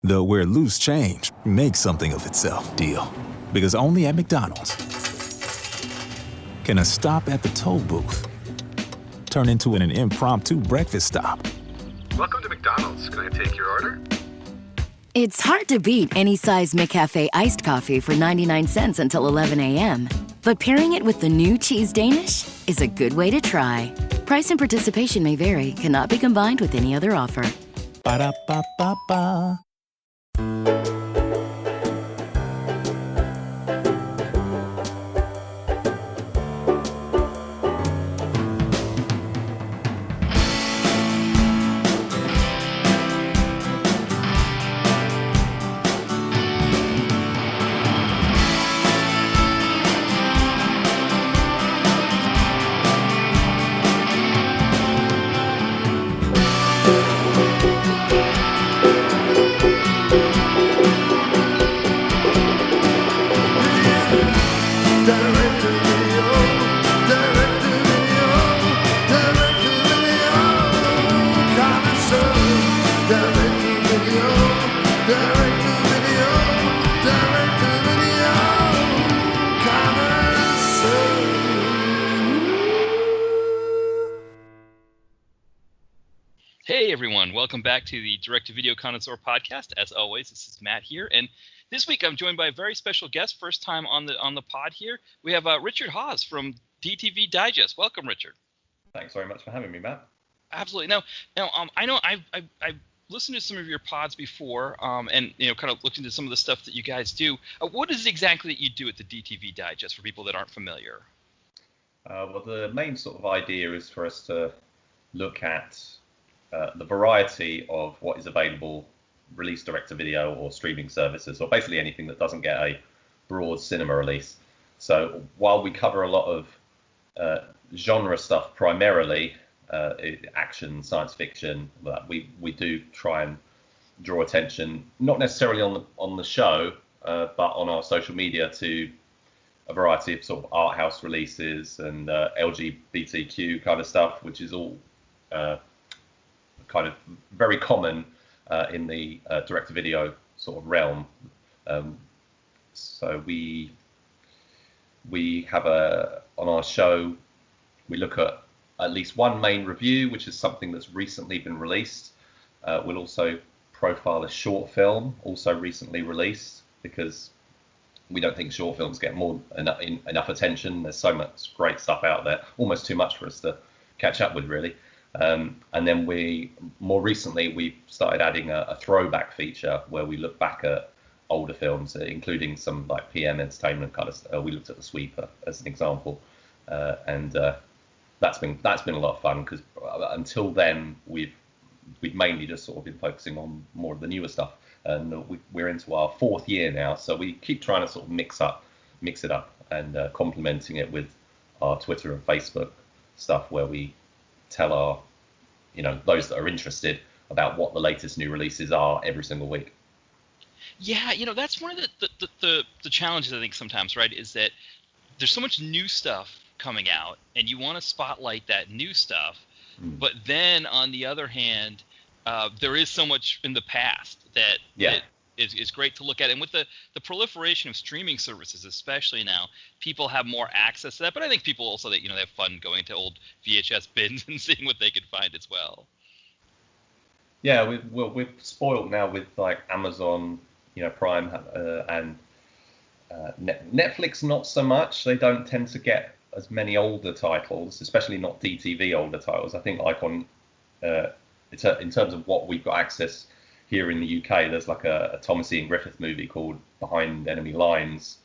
The where loose change makes something of itself deal. Because only at McDonald's can a stop at the toll booth turn into an impromptu breakfast stop. Welcome to McDonald's. Can I take your order? It's hard to beat any size McCafe iced coffee for 99 cents until 11 a.m. But pairing it with the new Cheese Danish is a good way to try. Price and participation may vary, cannot be combined with any other offer. Ba-da-ba-ba-ba. Hey everyone, welcome back to the Direct-to-Video Connoisseur podcast. As always, this is Matt here, and this week I'm joined by a very special guest, first time on the pod here. We have Richard Hawes from DTV Digest. Welcome, Richard. Thanks very much for having me, Matt. Absolutely. Now, I know I've listened to some of your pods before, and kind of looked into some of the stuff that you guys do. What is it exactly that you do at the DTV Digest for people that aren't familiar? Well, the main sort of idea is for us to look at the variety of what is available, released direct-to-video or streaming services, or basically anything that doesn't get a broad cinema release. So while we cover a lot of genre stuff primarily, action, science fiction, we do try and draw attention, not necessarily on the show, but on our social media, to a variety of sort of art house releases and LGBTQ kind of stuff, which is all kind of very common in the direct-to-video sort of realm. So we have on our show, we look at least one main review, which is something that's recently been released. We'll also profile a short film, also recently released, because we don't think short films get enough attention. There's so much great stuff out there, almost too much for us to catch up with, really. And then more recently, we started adding a throwback feature where we look back at older films, including some like PM Entertainment kind of stuff. We looked at The Sweeper as an example, and that's been a lot of fun, because until then we've mainly just sort of been focusing on more of the newer stuff, and we're into our fourth year now, so we keep trying to sort of mix it up and complementing it with our Twitter and Facebook stuff, where we tell our those that are interested about what the latest new releases are every single week. Yeah, that's one of the challenges, I think, sometimes, right, is that there's so much new stuff coming out, and you want to spotlight that new stuff, but then on the other hand, there is so much in the past that is great to look at. And with the proliferation of streaming services, especially now, people have more access to that. But I think people also, that they have fun going to old VHS bins and seeing what they can find as well. Yeah, we're spoiled now with like Amazon, Prime, and Netflix. Not so much. They don't tend to get as many older titles, especially not DTV older titles. I think like on in terms of what we've got access here in the UK, there's like a Thomas Ian Griffith movie called Behind Enemy Lines,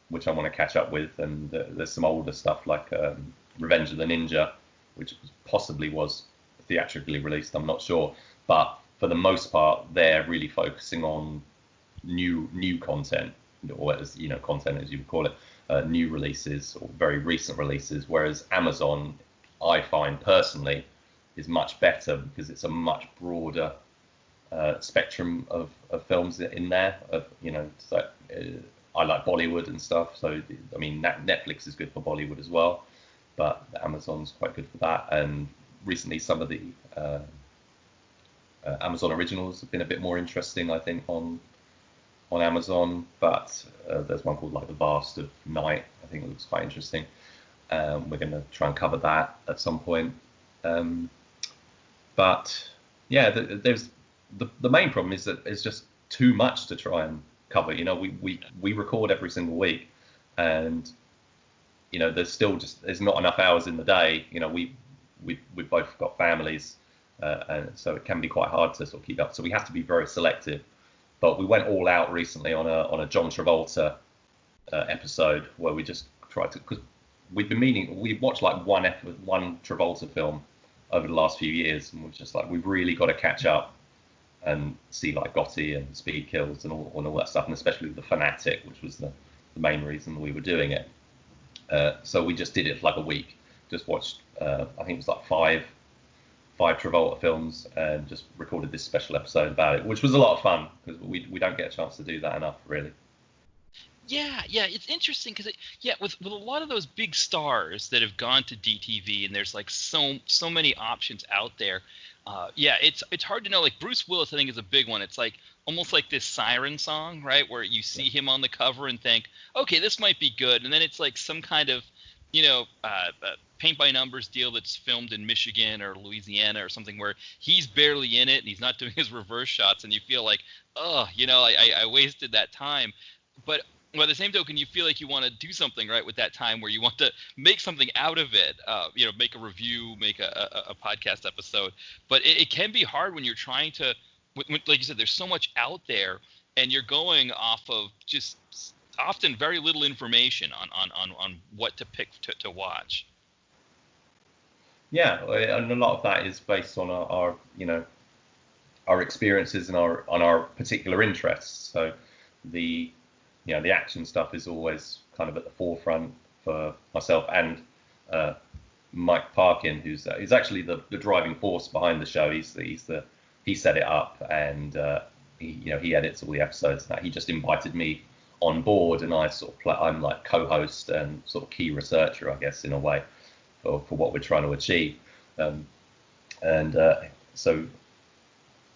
which I want to catch up with, and there's some older stuff like Revenge of the Ninja, which possibly was theatrically released, I'm not sure, but for the most part they're really focusing on new content, or as content as you would call it, new releases or very recent releases, whereas Amazon, I find personally, is much better because it's a much broader spectrum of films in there. So I like Bollywood and stuff. So I mean, Netflix is good for Bollywood as well, but Amazon's quite good for that. And recently, some of the Amazon Originals have been a bit more interesting, I think, on Amazon. But there's one called like The Vast of Night. I think it looks quite interesting. We're going to try and cover that at some point. But yeah, there's the main problem is that it's just too much to try and cover. You know, we record every single week, and you know, there's not enough hours in the day. You know, we've both got families, and so it can be quite hard to sort of keep up. So we have to be very selective. But we went all out recently on a John Travolta episode where we just tried to, because we watched like one Travolta film over the last few years, and we're just like, we've really got to catch up and see like Gotti and Speed Kills and all that stuff, and especially The Fanatic, which was the main reason we were doing it. So we just did it for like a week. Just watched, I think it was like five Travolta films, and just recorded this special episode about it, which was a lot of fun because we don't get a chance to do that enough, really. Yeah, it's interesting because with a lot of those big stars that have gone to DTV, and there's like so many options out there. It's hard to know. Like Bruce Willis, I think, is a big one. It's like almost like this Siren song, right, where you see him on the cover and think, okay, this might be good, and then it's like some kind of, paint by numbers deal that's filmed in Michigan or Louisiana or something where he's barely in it and he's not doing his reverse shots, and you feel like, I wasted that time. But by the same token, you feel like you want to do something right with that time where you want to make something out of it, make a review, make a podcast episode. But it can be hard when you're trying to, like you said, there's so much out there, and you're going off of just often very little information on what to pick to watch. Yeah, and a lot of that is based on our experiences and on our particular interests. So the action stuff is always kind of at the forefront for myself and Mike Parkin, who's actually the driving force behind the show. He set it up, and he edits all the episodes. Now he just invited me on board, and I'm like co-host and sort of key researcher, I guess, in a way, for what we're trying to achieve. So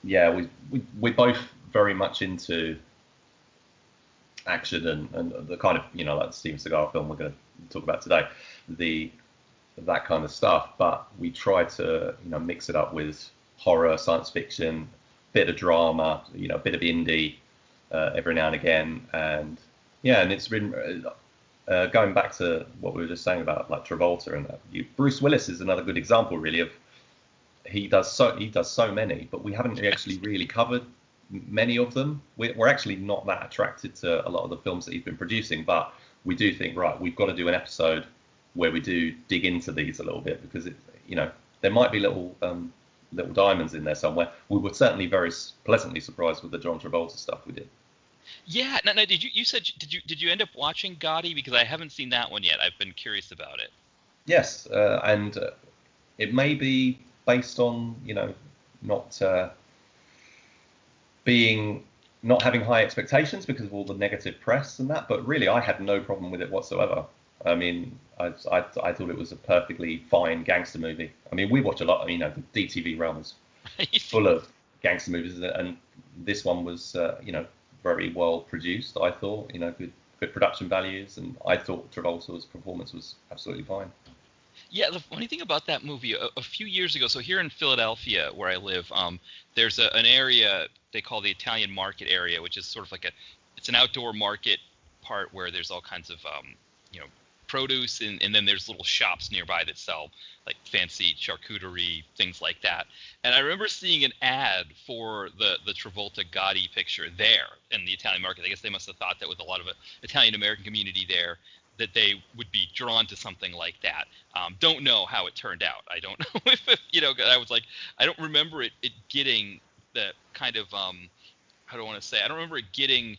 yeah, we're both very much into action and the kind of, like the Steven Seagal film we're going to talk about today, that kind of stuff. But we try to, mix it up with horror, science fiction, bit of drama, a bit of indie every now and again. And it's been going back to what we were just saying about like Travolta and that. Bruce Willis is another good example, really, of he does so many, but we haven't actually really covered many of them. We're actually not that attracted to a lot of the films that he's been producing, but we do think, right, we've got to do an episode where we do dig into these a little bit, because there might be little diamonds in there somewhere. We were certainly very pleasantly surprised with the John Travolta stuff we did. Yeah. Now did you end up watching Gotti? Because I haven't seen that one yet. I've been curious about it. Yes, and it may be based on not having high expectations because of all the negative press and that, but really I had no problem with it whatsoever. I mean, I thought it was a perfectly fine gangster movie. I mean, we watch a lot. The DTV realm is full of gangster movies, and this one was very well produced. I thought good production values, and I thought Travolta's performance was absolutely fine. Yeah, the funny thing about that movie, a few years ago, so here in Philadelphia, where I live, there's an area they call the Italian market area, which is sort of like it's an outdoor market part where there's all kinds of, produce, and then there's little shops nearby that sell like fancy charcuterie, things like that. And I remember seeing an ad for the Travolta Gotti picture there in the Italian market. I guess they must have thought that with a lot of Italian American community there, that they would be drawn to something like that. Don't know how it turned out. I don't know if I was like, I don't remember it getting the kind of how do I want to say? I don't remember it getting.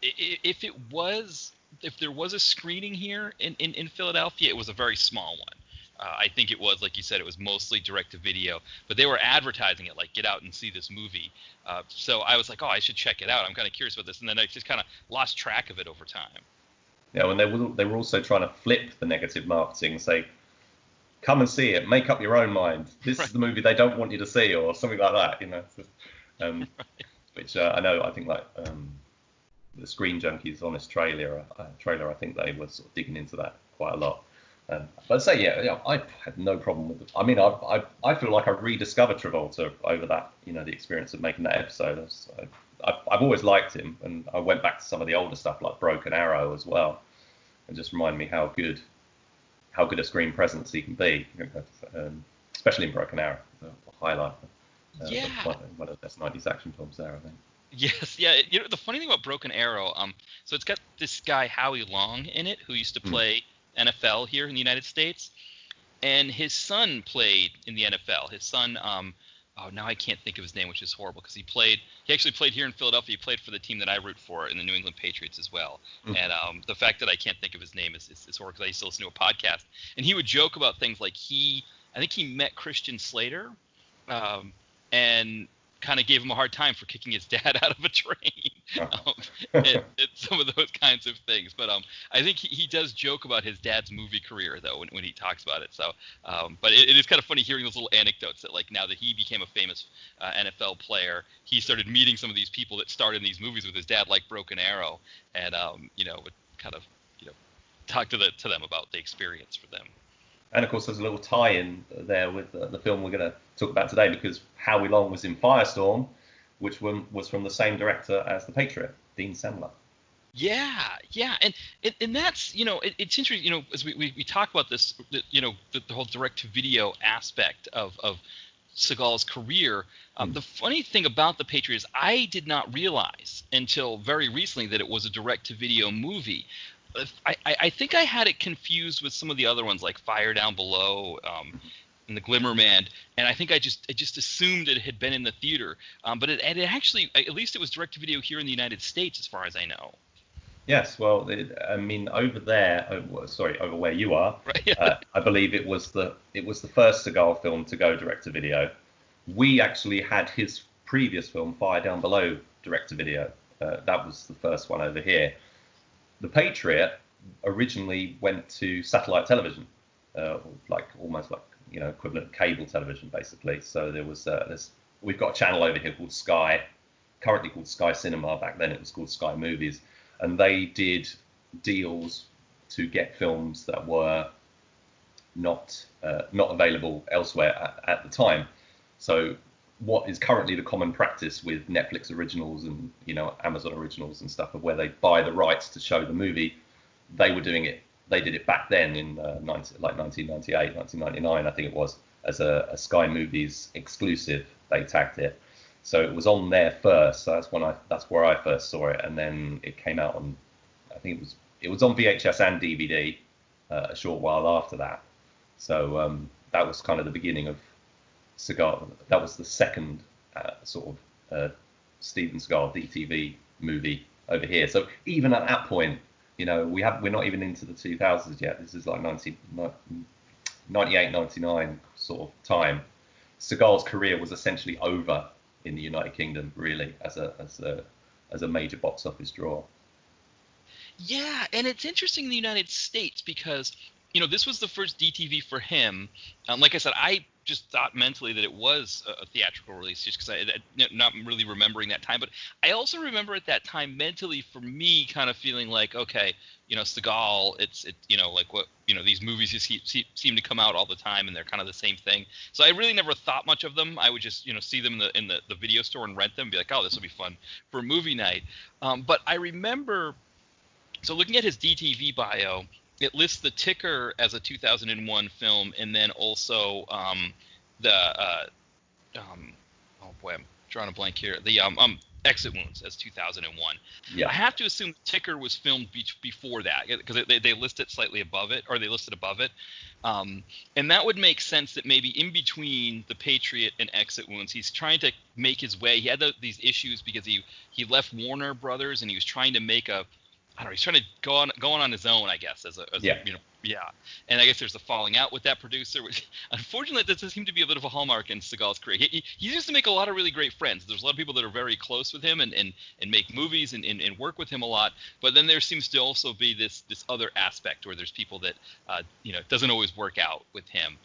If there was a screening here in Philadelphia, it was a very small one. I think it was, like you said, it was mostly direct to video, but they were advertising it like, get out and see this movie. So I was like, oh, I should check it out. I'm kind of curious about this, and then I just kind of lost track of it over time. Yeah, and they were also trying to flip the negative marketing, say come and see it, make up your own mind. This is the movie they don't want you to see, or something like that, you know. Which I think like the Screen Junkies Honest trailer, I think they were sort of digging into that quite a lot. But I'd say, I had no problem with it. I mean, I feel like I rediscovered Travolta over that, you know, the experience of making that episode. I've always liked him, and I went back to some of the older stuff like Broken Arrow as well, and just reminded me how good a screen presence he can be, especially in Broken Arrow, the highlight. One of the best 90s action films there, I think. Yes, yeah. You know, the funny thing about Broken Arrow, so it's got this guy Howie Long in it who used to play NFL here in the United States, and his son played in the NFL. His son, now I can't think of his name, which is horrible because he actually played here in Philadelphia. He played for the team that I root for in the New England Patriots as well. And the fact that I can't think of his name is horrible because I used to listen to a podcast, and he would joke about things like I think he met Christian Slater, and kind of gave him a hard time for kicking his dad out of a train, and some of those kinds of things. But I think he does joke about his dad's movie career, though, when he talks about it. So, but it is kind of funny hearing those little anecdotes that, like, now that he became a famous NFL player, he started meeting some of these people that starred in these movies with his dad, like Broken Arrow, and would kind of talk to them about the experience for them. And of course, there's a little tie-in there with the film we're going to talk about today, because Howie Long was in Firestorm, which was from the same director as The Patriot, Dean Semler. Yeah, and that's, it's interesting, as we talk about this, the whole direct-to-video aspect of Seagal's career. The funny thing about The Patriot is I did not realize until very recently that it was a direct-to-video movie. I think I had it confused with some of the other ones like Fire Down Below and The Glimmer Man, and I think I just assumed it had been in the theater. But it actually, at least it was direct to video here in the United States, as far as I know. Yes, well, over there, over where you are, right. I believe it was the first Seagal film to go direct to video. We actually had his previous film, Fire Down Below, direct to video. That was the first one over here. The Patriot originally went to satellite television, almost like equivalent cable television, basically. So there was we've got a channel over here called Sky, currently called Sky Cinema. Back then it was called Sky Movies, and they did deals to get films that were not available elsewhere at the time. So what is currently the common practice with Netflix originals and Amazon originals and stuff, of where they buy the rights to show the movie, they were doing it. They did it back then in 1998, 1999, I think it was, as a Sky Movies exclusive. They tagged it, so it was on there first. So that's where I first saw it, and then it came out on, I think it was on VHS and DVD a short while after that. So that was kind of the beginning of Seagal. That was the second sort of Steven Seagal DTV movie over here. So even at that point, we're not even into the 2000s yet. This is like 98, 99 sort of time. Seagal's career was essentially over in the United Kingdom, really, as a major box office draw. Yeah, and it's interesting in the United States because this was the first DTV for him. Like I said, I just thought mentally that it was a theatrical release, just because I not really remembering that time. But I also remember at that time mentally, for me, kind of feeling like, okay, Seagal, these movies just seem to come out all the time, and they're kind of the same thing. So I really never thought much of them. I would just see them in the video store and rent them, and be like, oh, this will be fun for a movie night. But I remember, so looking at his DTV bio, it lists The Ticker as a 2001 film, and then also I'm drawing a blank here. The Exit Wounds as 2001. Yeah. I have to assume Ticker was filmed before that, because they list it slightly above it, or they listed above it. And that would make sense that maybe in between The Patriot and Exit Wounds, he's trying to make his way. He had these issues because he left Warner Brothers, and he was trying to make I don't know, he's trying to go on his own, I guess, as a yeah. And I guess there's a falling out with that producer, which unfortunately that does seem to be a bit of a hallmark in Seagal's career. He used to make a lot of really great friends. There's a lot of people that are very close with him and make movies and work with him a lot. But then there seems to also be this other aspect where there's people that it doesn't always work out with him.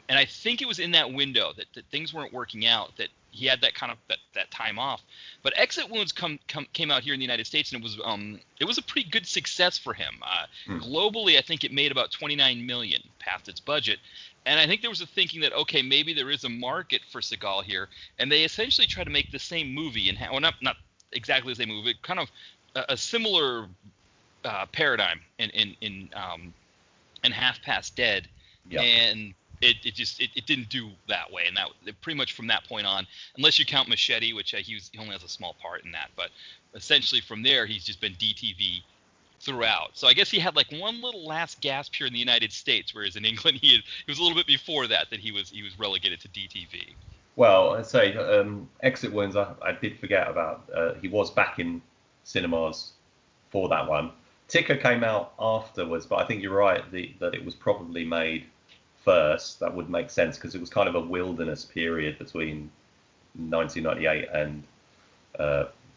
And I think it was in that window that things weren't working out, that he had that kind of that time off. But Exit Wounds came out here in the United States, and it was a pretty good success for him. Globally, I think it made about $29 million past its budget. And I think there was a thinking that, okay, maybe there is a market for Seagal here, and they essentially tried to make the same movie, not exactly the same movie, but kind of a similar paradigm in Half Past Dead, and it didn't do that way, and that pretty much from that point on, unless you count Machete, which he only has a small part in that, but essentially from there he's just been DTV throughout. So I guess he had like one little last gasp here in the United States, whereas in England he was a little bit before that he was relegated to DTV. Well, I'd say Exit Wounds I did forget about. He was back in cinemas for that one. Ticker came out afterwards, but I think you're right that it was probably made first. That would make sense because it was kind of a wilderness period between 1998 and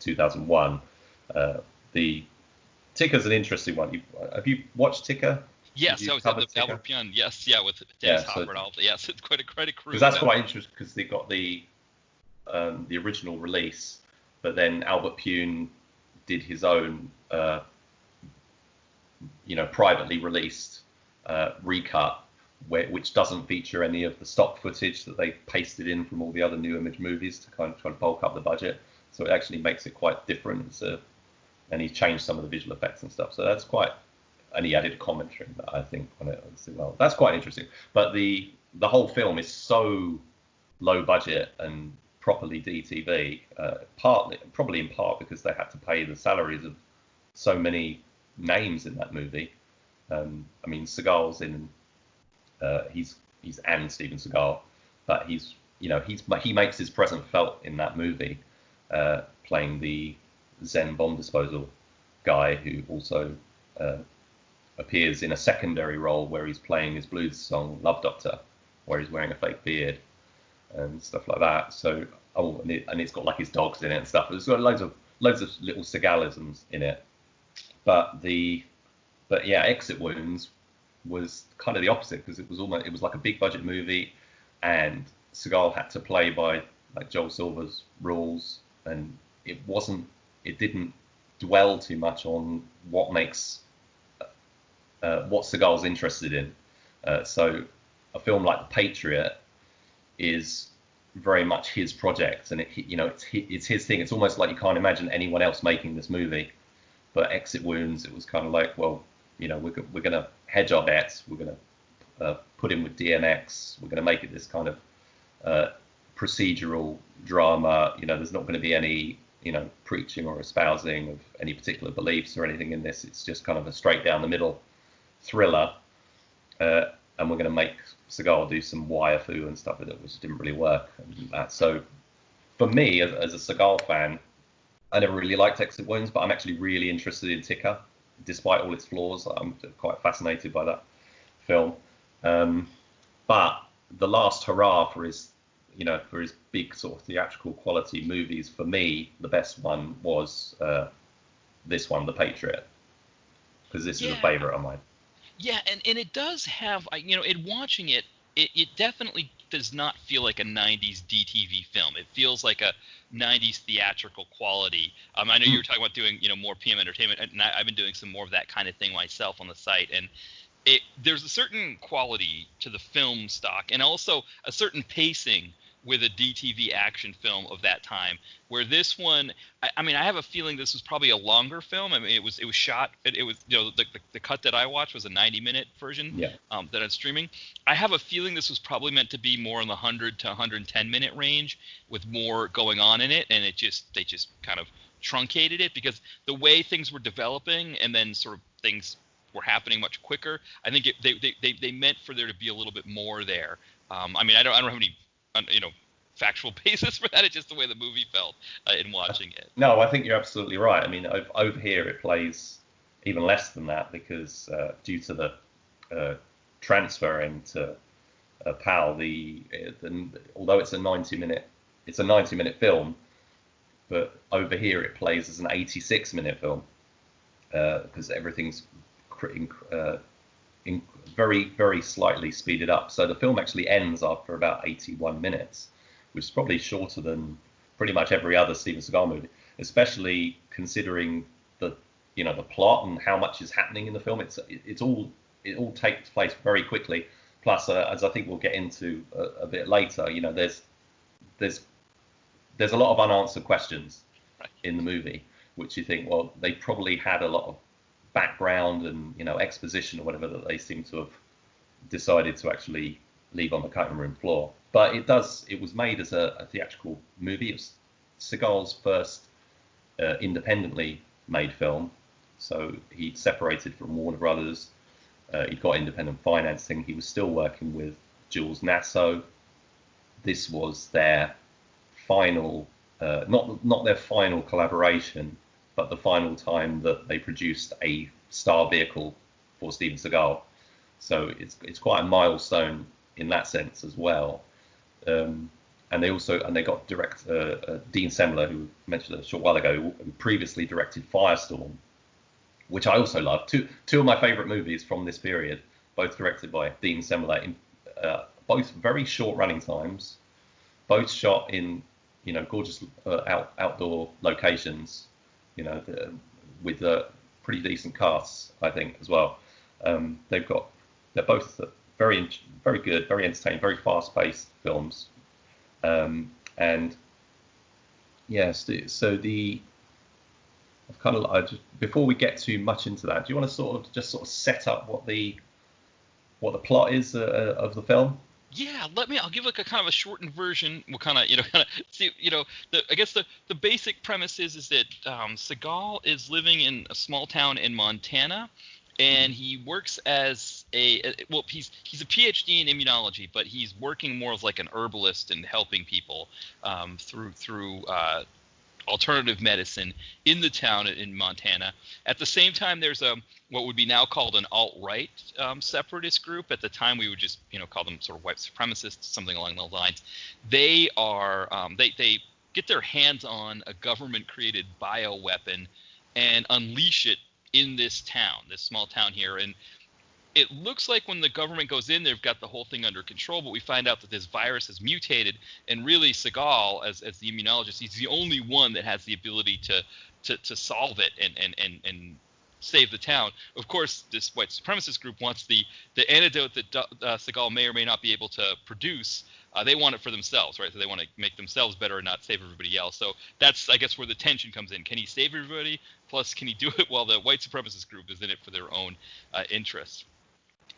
2001. The Ticker's an interesting one. Have you watched Ticker? Yes, I was at the Albert Pyun. Yes, yeah, with Dennis Hopper and all. Yes, it's quite a crew. Because that's quite interesting because they got the original release, but then Albert Pyun did his own, privately released recut, which doesn't feature any of the stock footage that they pasted in from all the other New Image movies to kind of try to bulk up the budget. So it actually makes it quite different. And he changed some of the visual effects and stuff. So that's quite, and he added a commentary that I think on it. Well, that's quite interesting. But the whole film is so low budget and properly DTV, probably in part because they had to pay the salaries of so many names in that movie. Seagal's in. He's and Steven Seagal, but he makes his presence felt in that movie, playing the Zen bomb disposal guy who also appears in a secondary role where he's playing his blues song Love Doctor, where he's wearing a fake beard and stuff like that. So and it's got like his dogs in it and stuff. It's got loads of little Seagalisms in it. But Exit Wounds was kind of the opposite because it was like a big budget movie, and Seagal had to play by like Joel Silver's rules, and it didn't dwell too much on what makes what Seagal's interested in. So a film like The Patriot is very much his project, and it's his thing. It's almost like you can't imagine anyone else making this movie. But Exit Wounds, it was kind of like, well, we're going to hedge our bets. We're going to put in with DMX. We're going to make it this kind of procedural drama. There's not going to be any, preaching or espousing of any particular beliefs or anything in this. It's just kind of a straight down the middle thriller. And we're going to make Seagal do some wire-fu and stuff with it, which didn't really work. So for me, as a Seagal fan, I never really liked Exit Wounds, but I'm actually really interested in Ticker, despite all its flaws. I'm quite fascinated by that film. But the last hurrah for his big sort of theatrical quality movies, for me, the best one was this one, The Patriot, because this is a favorite of mine. Yeah, and it does have, in watching it definitely does not feel like a 90s DTV film. It feels like a 90s theatrical quality. I know you were talking about doing, more PM entertainment, and I've been doing some more of that kind of thing myself on the site, and there's a certain quality to the film stock, and also a certain pacing with a DTV action film of that time, where this one, I have a feeling this was probably a longer film. It was shot, it was, the cut that I watched was a 90-minute version that I'm streaming. I have a feeling this was probably meant to be more in the 100 to 110-minute range with more going on in it, and they just kind of truncated it because the way things were developing and then sort of things were happening much quicker. I think they meant for there to be a little bit more there. I don't have any factual basis for that. It's just the way the movie felt in watching it. No, I think you're absolutely right. Over here it plays even less than that, because due to the transferring to PAL, although it's a 90-minute film, but over here it plays as an 86-minute film, because everything's very, very slightly speeded up. So the film actually ends after about 81 minutes, which is probably shorter than pretty much every other Steven Seagal movie, especially considering the plot and how much is happening in the film. It all takes place very quickly. Plus, as I think we'll get into a bit later, there's a lot of unanswered questions in the movie, which you think, well, they probably had a lot of background and exposition or whatever that they seem to have decided to actually leave on the cutting room floor. But it was made as a theatrical movie. It was Seagal's first independently made film. So he'd separated from Warner Brothers. He'd got independent financing. He was still working with Jules Nasso. This was their final, not their final collaboration, but the final time that they produced a star vehicle for Steven Seagal. So it's quite a milestone in that sense as well. And they got director Dean Semler, who I mentioned a short while ago, who previously directed Firestorm, which I also love. Two of my favourite movies from this period, both directed by Dean Semler, both very short running times, both shot in gorgeous outdoor locations, with pretty decent casts, I think, as well. They're both very good, very entertaining, very fast-paced films. And yes, so before we get too much into that, do you want to sort of set up what the plot is of the film? Yeah, I'll give like a kind of a shortened version. We'll kind of see, I guess the basic premise is that Seagal is living in a small town in Montana, and he works as he's a PhD in immunology, but he's working more as like an herbalist and helping people through alternative medicine in the town in Montana. At the same time, there's what would be now called an alt-right separatist group. At the time, we would just call them sort of white supremacists, something along those lines. They are they get their hands on a government-created bioweapon and unleash it in this town, this small town here. And it looks like when the government goes in, they've got the whole thing under control, but we find out that this virus has mutated, and really Seagal, as the immunologist, he's the only one that has the ability to solve it and save the town. Of course, this white supremacist group wants the antidote that Seagal may or may not be able to produce. They want it for themselves, right? So they want to make themselves better and not save everybody else. So that's, I guess, where the tension comes in. Can he save everybody? Plus, can he do it while the white supremacist group is in it for their own interests?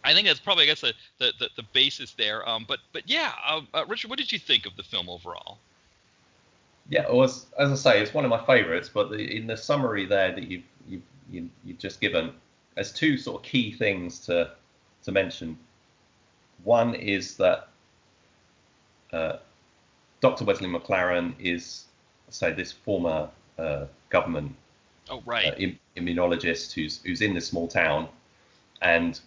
I think that's probably, I guess, the basis there. But yeah, Richard, what did you think of the film overall? Yeah, well, as I say, it's one of my favourites. But in the summary there that you've just given, there's two sort of key things to mention. One is that Dr. Wesley McLaren is, say, this former government immunologist who's in this small town, and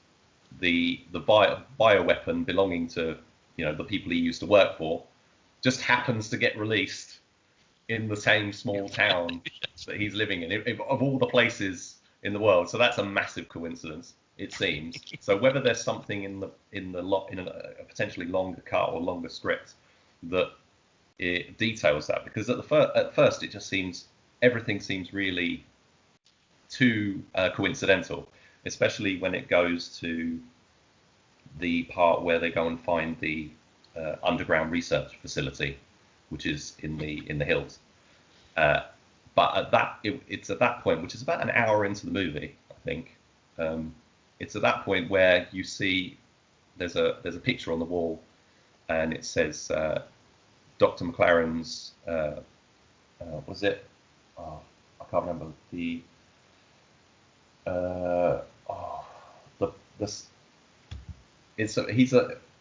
the bioweapon belonging to the people he used to work for just happens to get released in the same small town that he's living in, of all the places in the world. So that's a massive coincidence, it seems. So whether there's something in a potentially longer cut or longer script that it details that, because at first it just seems, everything seems really too coincidental, especially when it goes to the part where they go and find the underground research facility, which is in the hills. But it's at that point, which is about an hour into the movie, I think. It's at that point where you see there's a picture on the wall, and it says Dr. McLaren's. Was it? Oh, I can't remember the.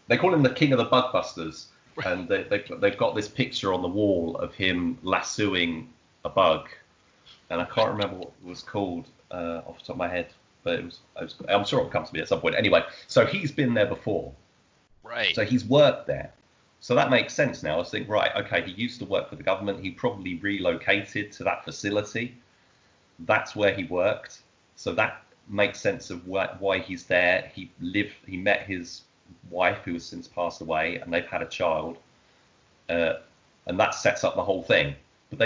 They call him the king of the bug busters, and they've got this picture on the wall of him lassoing a bug, and I can't remember what it was called off the top of my head, but I'm sure it'll come to me at some point. Anyway, so he's been there before. Right. So he's worked there. So that makes sense now. I think, right, okay, he used to work for the government. He probably relocated to that facility. That's where he worked. So that makes sense of why he's there. He met his wife, who has since passed away, and they've had a child. And that sets up the whole thing. But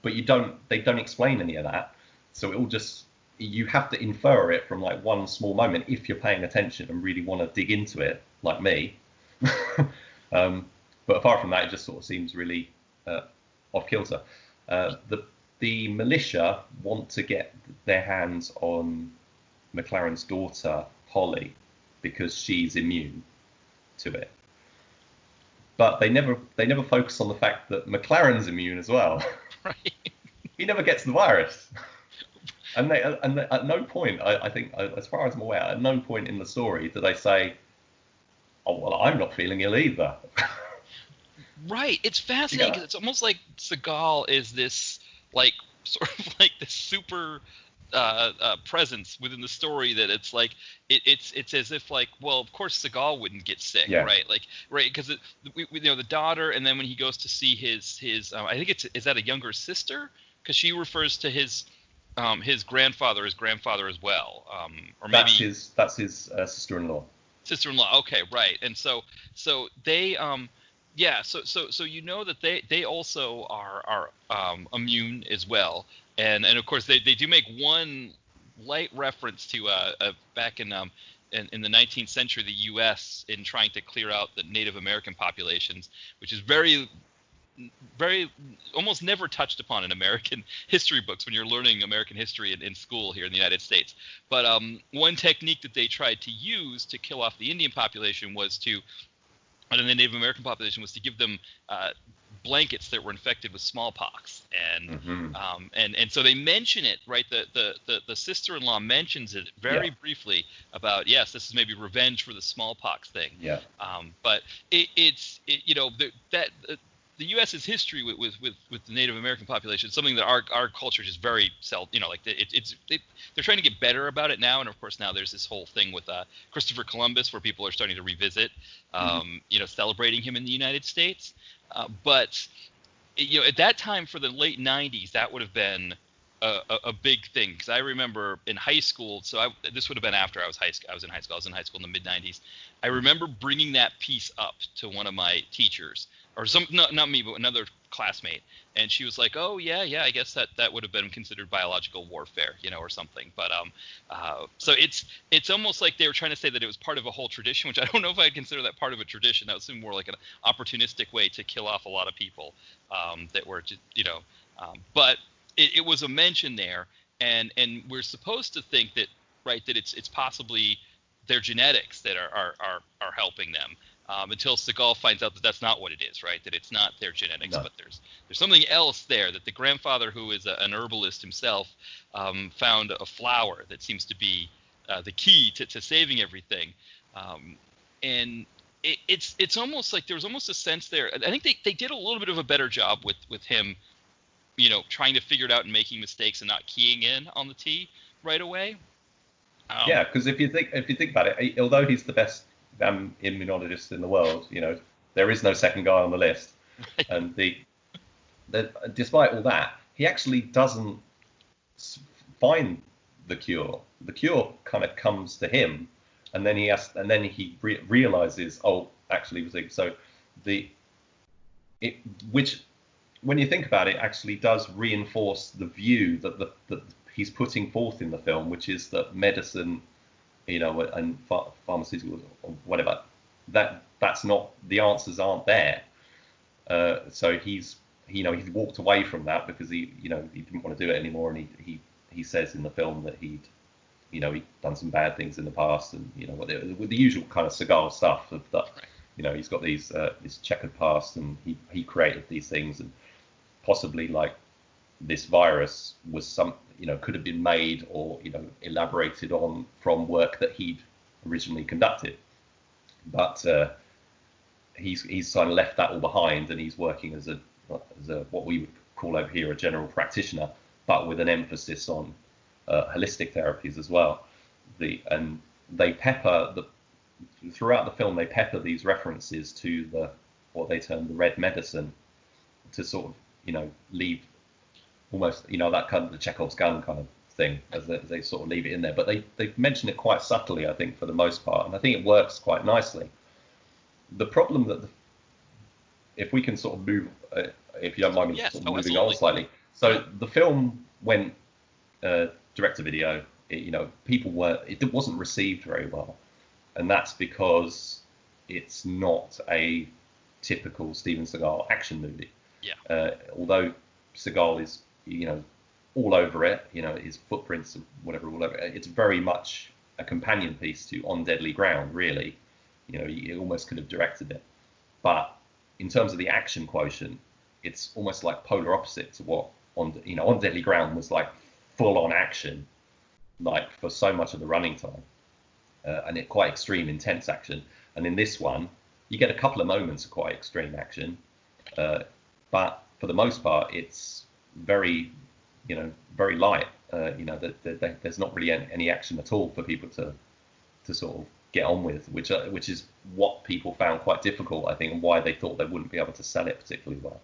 they don't explain any of that. So it all just, you have to infer it from like one small moment if you're paying attention and really want to dig into it, like me. But apart from that, it just sort of seems really off kilter. The militia want to get their hands on McLaren's daughter, Holly, because she's immune to it. But they never focus on the fact that McLaren's immune as well. Right. He never gets the virus. And they at no point, I think, as far as I'm aware, at no point in the story do they say, "Oh, well, I'm not feeling ill either." Right. It's fascinating because it's almost like Seagal is this like sort of like this super presence within the story that it's like it's as if like, well, of course Seagal wouldn't get sick, right? Like, right, because the daughter, and then when he goes to see his I think is that a younger sister, because she refers to his grandfather as grandfather as well, or maybe that's his sister-in-law. Sister-in-law. Okay, right. And so they yeah, so you know that they also are immune as well, and of course they do make one light reference to back in the 19th century, the U.S. in trying to clear out the Native American populations, which is very almost never touched upon in American history books when you're learning American history in school here in the United States. But one technique that they tried to use to kill off the Indian population and the Native American population was to give them blankets that were infected with smallpox, and so they mention it, right? The sister-in-law mentions it very briefly about, yes, this is maybe revenge for the smallpox thing. Yeah. But it's the U.S.'s history with the Native American population is something that our culture is very they're trying to get better about it now, and of course now there's this whole thing with Christopher Columbus where people are starting to revisit, celebrating him in the United States. But at that time, for the late 90s, that would have been a big thing, because I remember in high school. So this would have been after I was in high school. I was in high school in the mid 90s. I remember bringing that piece up to one of my teachers, or not me, but another classmate, and she was like, "Oh yeah, I guess that would have been considered biological warfare, or something." But so it's almost like they were trying to say that it was part of a whole tradition, which I don't know if I'd consider that part of a tradition. That would seem more like an opportunistic way to kill off a lot of people that were just, but it was a mention there, and we're supposed to think that, right, that it's possibly their genetics that are helping them. Until Seagal finds out that that's not what it is, right? That it's not their genetics, but there's something else there. That the grandfather, who is an herbalist himself, found a flower that seems to be the key to saving everything. And it's almost like there was almost a sense there. I think they did a little bit of a better job with him, trying to figure it out and making mistakes and not keying in on the T right away. Yeah, because if you think about it, although he's the best immunologist in the world, there is no second guy on the list, and despite all that, he actually doesn't find the cure. The cure kind of comes to him, and then he realizes, oh, actually, so which, when you think about it, actually does reinforce the view that he's putting forth in the film, which is that medicine, and pharmaceuticals or whatever, that's not, the answers aren't there. So he's walked away from that because he didn't want to do it anymore, and he says in the film that he'd done some bad things in the past, and with the usual kind of Seagal stuff of that. He's got this checkered past, and he created these things, and possibly like this virus was could have been made or elaborated on from work that he'd originally conducted, but he's kind of left that all behind, and he's working as a what we would call over here a general practitioner, but with an emphasis on holistic therapies as well. And they pepper throughout the film. They pepper these references to what they term the red medicine, to sort of leave almost that kind of the Chekhov's gun kind of thing, as they sort of leave it in there. But they mention it quite subtly, I think, for the most part, and I think it works quite nicely. The problem that if we can sort of move, if you don't mind me sort of moving on slightly. So the film went direct to video. It wasn't received very well, and that's because it's not a typical Steven Seagal action movie. Yeah. Although Seagal is all over it, his footprints and whatever all over it, it's very much a companion piece to On Deadly Ground, really. He almost could have directed it. But in terms of the action quotient, it's almost like polar opposite to what On Deadly Ground was like full on action, like for so much of the running time, and it quite extreme, intense action. And in this one, you get a couple of moments of quite extreme action, but for the most part, it's very, very light. There's not really any action at all for people to sort of get on with, which is what people found quite difficult, I think, and why they thought they wouldn't be able to sell it particularly well.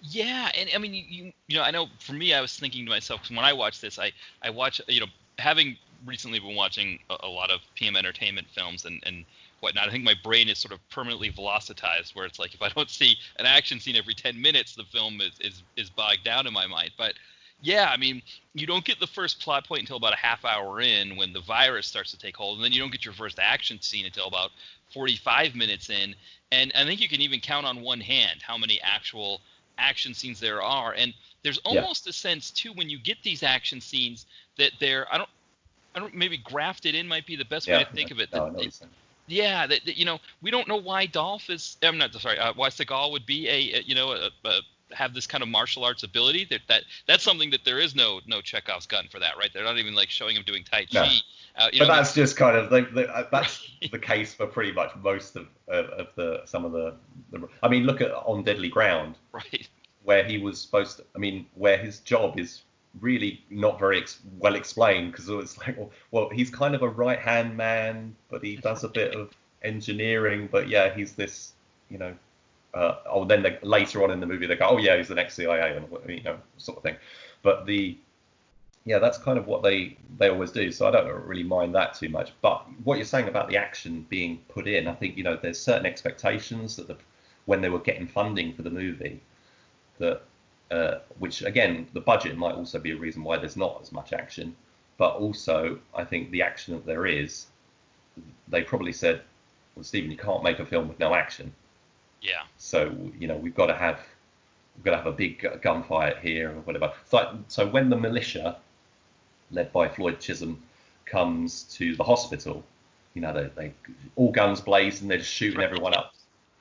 Yeah, and I mean, I know for me, I was thinking to myself, because when I watch this, I watch, having recently been watching a lot of PM Entertainment films and whatnot, I think my brain is sort of permanently velocitized, where it's like if I don't see an action scene every 10 minutes, the film is bogged down in my mind. But yeah, I mean, you don't get the first plot point until about a half hour in, when the virus starts to take hold, and then you don't get your first action scene until about 45 minutes in. And I think you can even count on one hand how many actual action scenes there are. And there's almost a sense too, when you get these action scenes, that they're I don't maybe grafted in might be the best way to think of it. Yeah, we don't know why why Seagal would be have this kind of martial arts ability. That's something that there is no Chekhov's gun for that, right? They're not even like showing him doing Tai Chi. But that's just kind of that's the case for pretty much most of some of the. I mean, look at On Deadly Ground, right? Where he was supposed to. I mean, where his job is really not very well explained, because it's like, well, he's kind of a right-hand man, but he does a bit of engineering. But yeah, he's this, then later on in the movie they go, oh yeah, he's an ex-CIA, and sort of thing. But that's kind of what they always do. So I don't really mind that too much. But what you're saying about the action being put in, I think there's certain expectations that when they were getting funding for the movie, that. Which again, the budget might also be a reason why there's not as much action, but also I think the action that there is, they probably said, well, Stephen, you can't make a film with no action. Yeah. So we've got to have a big gunfight here or whatever. So when the militia, led by Floyd Chisholm, comes to the hospital, they all guns blazing, they're just shooting everyone up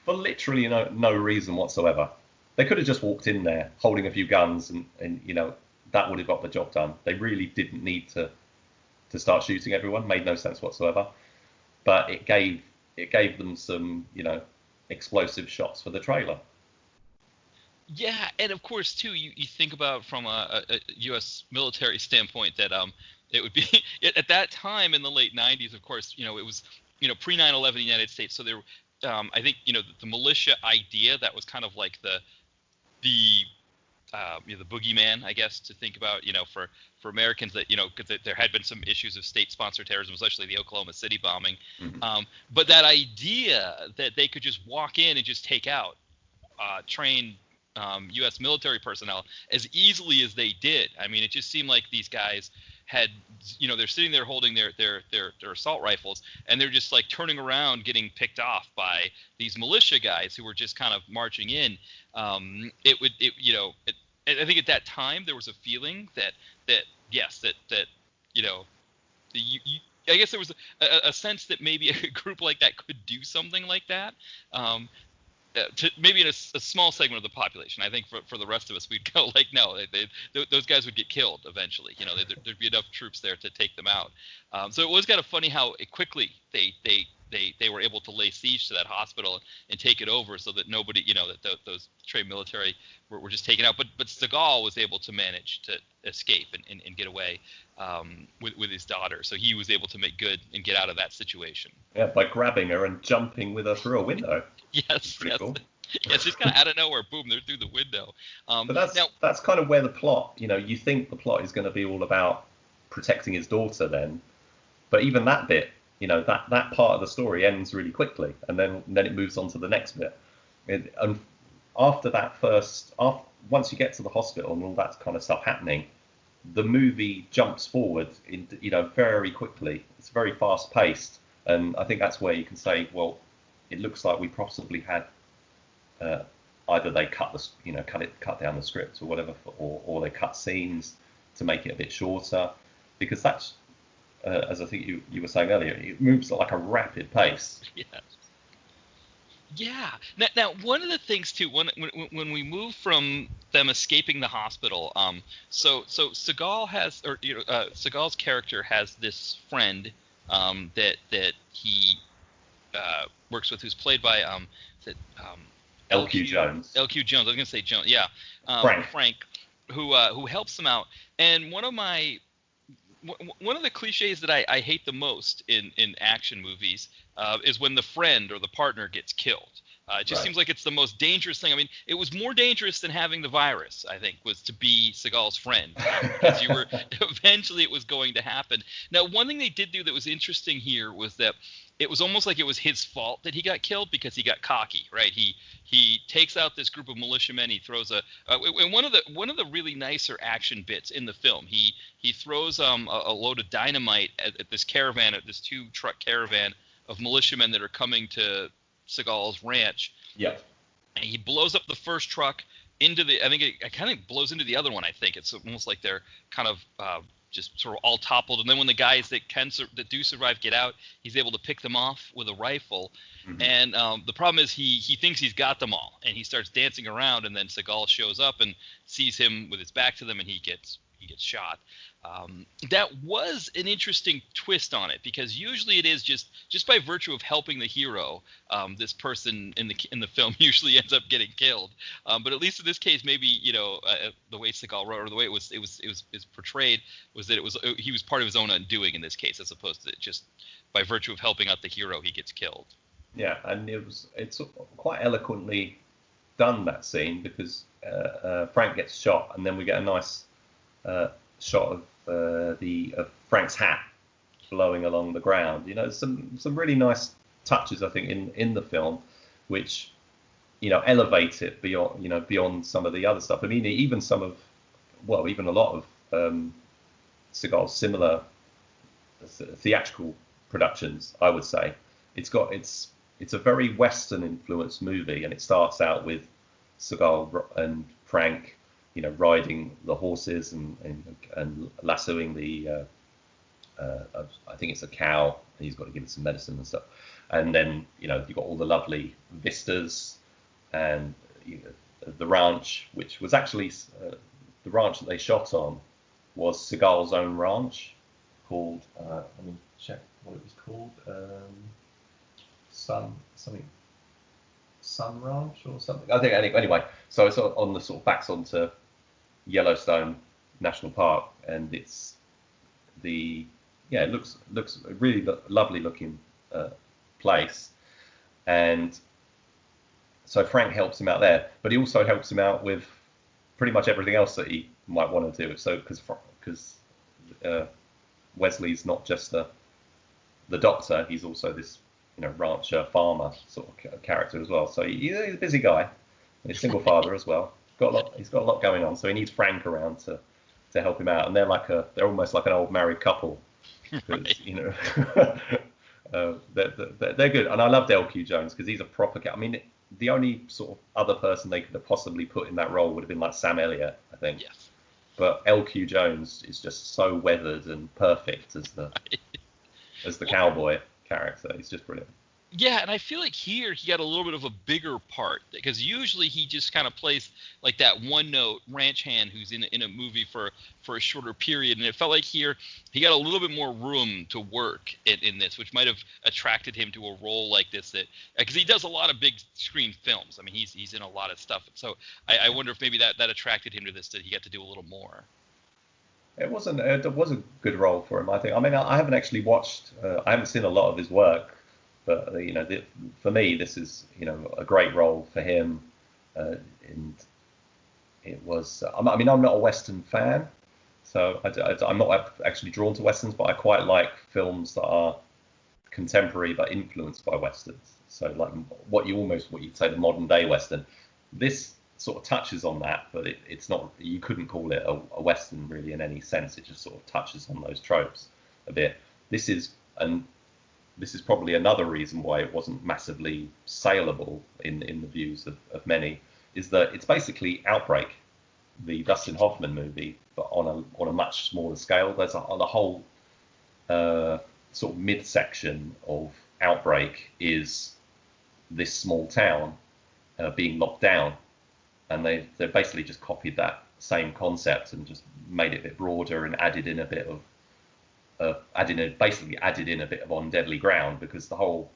for literally no reason whatsoever. They could have just walked in there holding a few guns and that would have got the job done. They really didn't need to start shooting everyone. Made no sense whatsoever. But it gave them some, explosive shots for the trailer. Yeah, and of course too, you think about from a U.S. military standpoint that it would be at that time in the late 90s. Of course, it was pre 9/11 United States. So there, I think the militia idea, that was kind of like the boogeyman, I guess, to think about, for Americans, that, because there had been some issues of state-sponsored terrorism, especially the Oklahoma City bombing. Mm-hmm. But that idea that they could just walk in and just take out trained U.S. military personnel as easily as they did. I mean, it just seemed like these guys had, they're sitting there holding their assault rifles, and they're just like turning around, getting picked off by these militia guys who were just kind of marching in. I think at that time there was a feeling that I guess there was a sense that maybe a group like that could do something like that. To maybe in a small segment of the population. I think for the rest of us, we'd go like, no, those guys would get killed eventually. There'd be enough troops there to take them out. So it was kind of funny how quickly they they were able to lay siege to that hospital and take it over so that nobody, that those trained military were just taken out. But Seagal was able to manage to escape and get away with his daughter. So he was able to make good and get out of that situation. Yeah, by grabbing her and jumping with her through a window. Yes. Pretty cool. Yes, just kind of out of nowhere, boom, they're through the window. But that's kind of where the plot, you think the plot is going to be all about protecting his daughter then. But even that bit, that part of the story ends really quickly, and then it moves on to the next bit. And after that once you get to the hospital and all that kind of stuff happening, the movie jumps forward, very quickly. It's very fast paced, and I think that's where you can say, well, it looks like we possibly had either they cut down the script or whatever, or they cut scenes to make it a bit shorter, because that's. As I think you were saying earlier, it moves at like a rapid pace. Yeah. Now one of the things too, when we move from them escaping the hospital, so Seagal Seagal's character has this friend that he works with, who's played by LQ Jones. LQ Jones. I was gonna say Jones. Yeah. Frank, who helps him out, and one of the cliches that I hate the most in action movies is when the friend or the partner gets killed. It just seems like it's the most dangerous thing. I mean, it was more dangerous than having the virus, I think, was to be Seagal's friend. Because eventually it was going to happen. Now, one thing they did do that was interesting here was that it was almost like it was his fault that he got killed because he got cocky, right? He takes out this group of militiamen. He throws and one of the really nicer action bits in the film. He throws a load of dynamite at this caravan, at this 2-truck caravan of militiamen that are coming to Seagal's ranch. Yeah. And he blows up the first truck into the. I think it kind of blows into the other one. I think it's almost like they're kind of just sort of all toppled. And then when the guys that that do survive get out, he's able to pick them off with a rifle. Mm-hmm. And the problem is he thinks he's got them all, and he starts dancing around. And then Seagal shows up and sees him with his back to them, and he gets shot. That was an interesting twist on it, because usually it is just by virtue of helping the hero, this person in the film usually ends up getting killed. But at least in this case, maybe the way Seagal wrote, or the way it was portrayed, was that he was part of his own undoing in this case, as opposed to just by virtue of helping out the hero he gets killed. Yeah, and it's quite eloquently done, that scene, because Frank gets shot, and then we get a nice shot of Frank's hat blowing along the ground. Some really nice touches, I think, in the film, which elevate it beyond some of the other stuff. I mean, even a lot of Seagal's similar theatrical productions, I would say. It's a very Western influenced movie, and it starts out with Seagal and Frank riding the horses and lassoing the I think it's a cow, and he's got to give it some medicine and stuff. And then you've got all the lovely vistas and the ranch, which was actually the ranch that they shot on was Seagal's own ranch, called let me check what it was called, Sun Ranch or something. I think anyway. So it's on the sort of backs onto Yellowstone National Park, and it looks a really lovely looking place. And so Frank helps him out there, but he also helps him out with pretty much everything else that he might want to do. So because Wesley's not just the doctor, he's also this rancher farmer sort of character as well. So he's a busy guy. He's a single father as well. He's got a lot going on, so he needs Frank around to help him out. And they're almost like an old married couple. Right. They're good. And I loved LQ Jones because he's a proper guy. I mean, the only sort of other person they could have possibly put in that role would have been like Sam Elliott, I think. Yes. But LQ Jones is just so weathered and perfect as the cowboy character. He's just brilliant. Yeah, and I feel like here he got a little bit of a bigger part, because usually he just kind of plays like that one note ranch hand who's in a movie for a shorter period, and it felt like here he got a little bit more room to work in this, which might have attracted him to a role like this, that because he does a lot of big screen films. I mean, he's in a lot of stuff, so I wonder if maybe that attracted him to this, that he got to do a little more. It was a good role for him, I think. I mean, I haven't actually watched, I haven't seen a lot of his work. But for me, this is a great role for him, and it was. I mean, I'm not a Western fan, so I'm not actually drawn to Westerns, but I quite like films that are contemporary but influenced by Westerns. So like what you'd say the modern day Western. This sort of touches on that, but it's not. You couldn't call it a Western really in any sense. It just sort of touches on those tropes a bit. This is probably another reason why it wasn't massively saleable in the views of many, is that it's basically Outbreak, the Dustin Hoffman movie, but on a much smaller scale. There's a whole sort of midsection of Outbreak is this small town being locked down, and they basically just copied that same concept and just made it a bit broader and added in a bit of added in a bit of On Deadly Ground, because the whole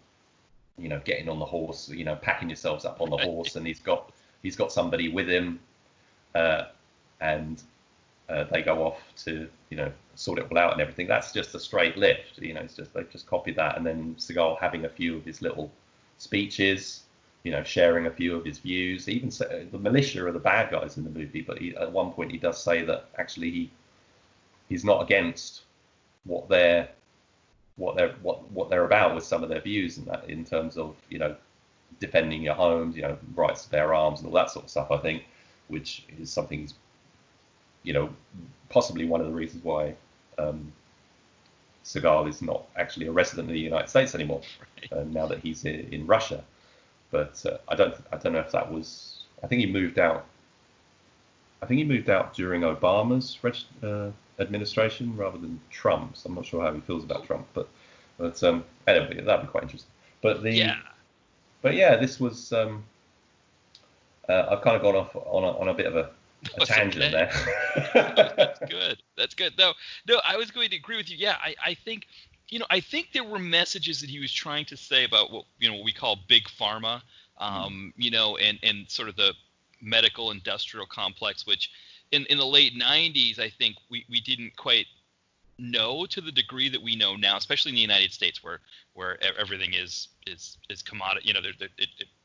getting on the horse, packing yourselves up on the horse, and he's got somebody with him, and they go off to sort it all out and everything. That's just a straight lift. It's just they've just copied that, and then Seagal having a few of his little speeches, sharing a few of his views. Even the militia are the bad guys in the movie, but at one point he does say that actually he's not against what they're about with some of their views, and that in terms of defending your homes, rights to bear arms and all that sort of stuff. I think, which is something possibly one of the reasons why Seagal is not actually a resident of the United States anymore, now that he's in Russia. But I don't know if that was. I think he moved out during Obama's administration rather than Trump's. I'm not sure how he feels about Trump, but anyway, that'd be quite interesting. But this was. I've kind of gone off on a bit of a tangent there. That's good. No, I was going to agree with you. Yeah, I think. I think there were messages that he was trying to say about what we call big pharma, and sort of the medical industrial complex, which in the late 90s, I think we didn't quite know to the degree that we know now, especially in the United States, where everything is commodity,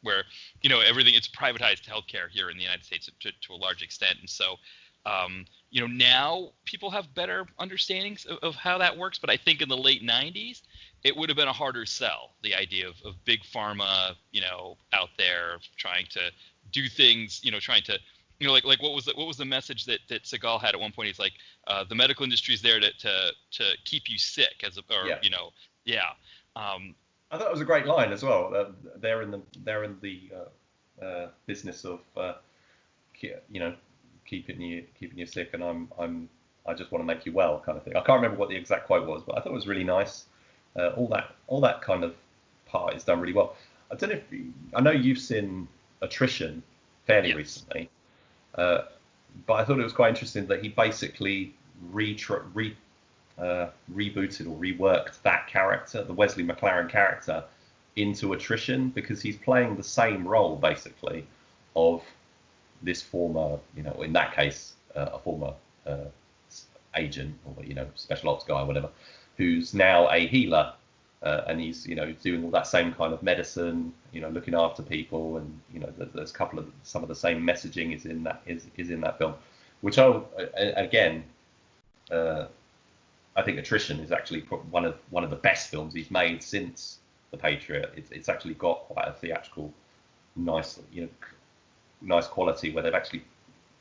where everything, it's privatized healthcare here in the United States to a large extent, and so now people have better understandings of how that works. But I think in the late 90s, it would have been a harder sell, the idea of big pharma, out there trying to do things, trying to, like what was the message that Seagal had at one point? He's like, the medical industry is there to keep you sick, I thought it was a great line as well. They're in the business of, keeping you sick, and I just want to make you well, kind of thing. I can't remember what the exact quote was, but I thought it was really nice. All that kind of part is done really well. I don't know I know you've seen Attrition fairly recently, but I thought it was quite interesting that he basically rebooted or reworked that character, the Wesley McLaren character, into Attrition, because he's playing the same role basically of this former, in that case, a former agent or special ops guy or whatever, who's now a healer, and he's doing all that same kind of medicine, looking after people, and there's some of the same messaging is in that film, which I think Attrition is actually one of the best films he's made since The Patriot. It's actually got quite a theatrical, nice quality, where they've actually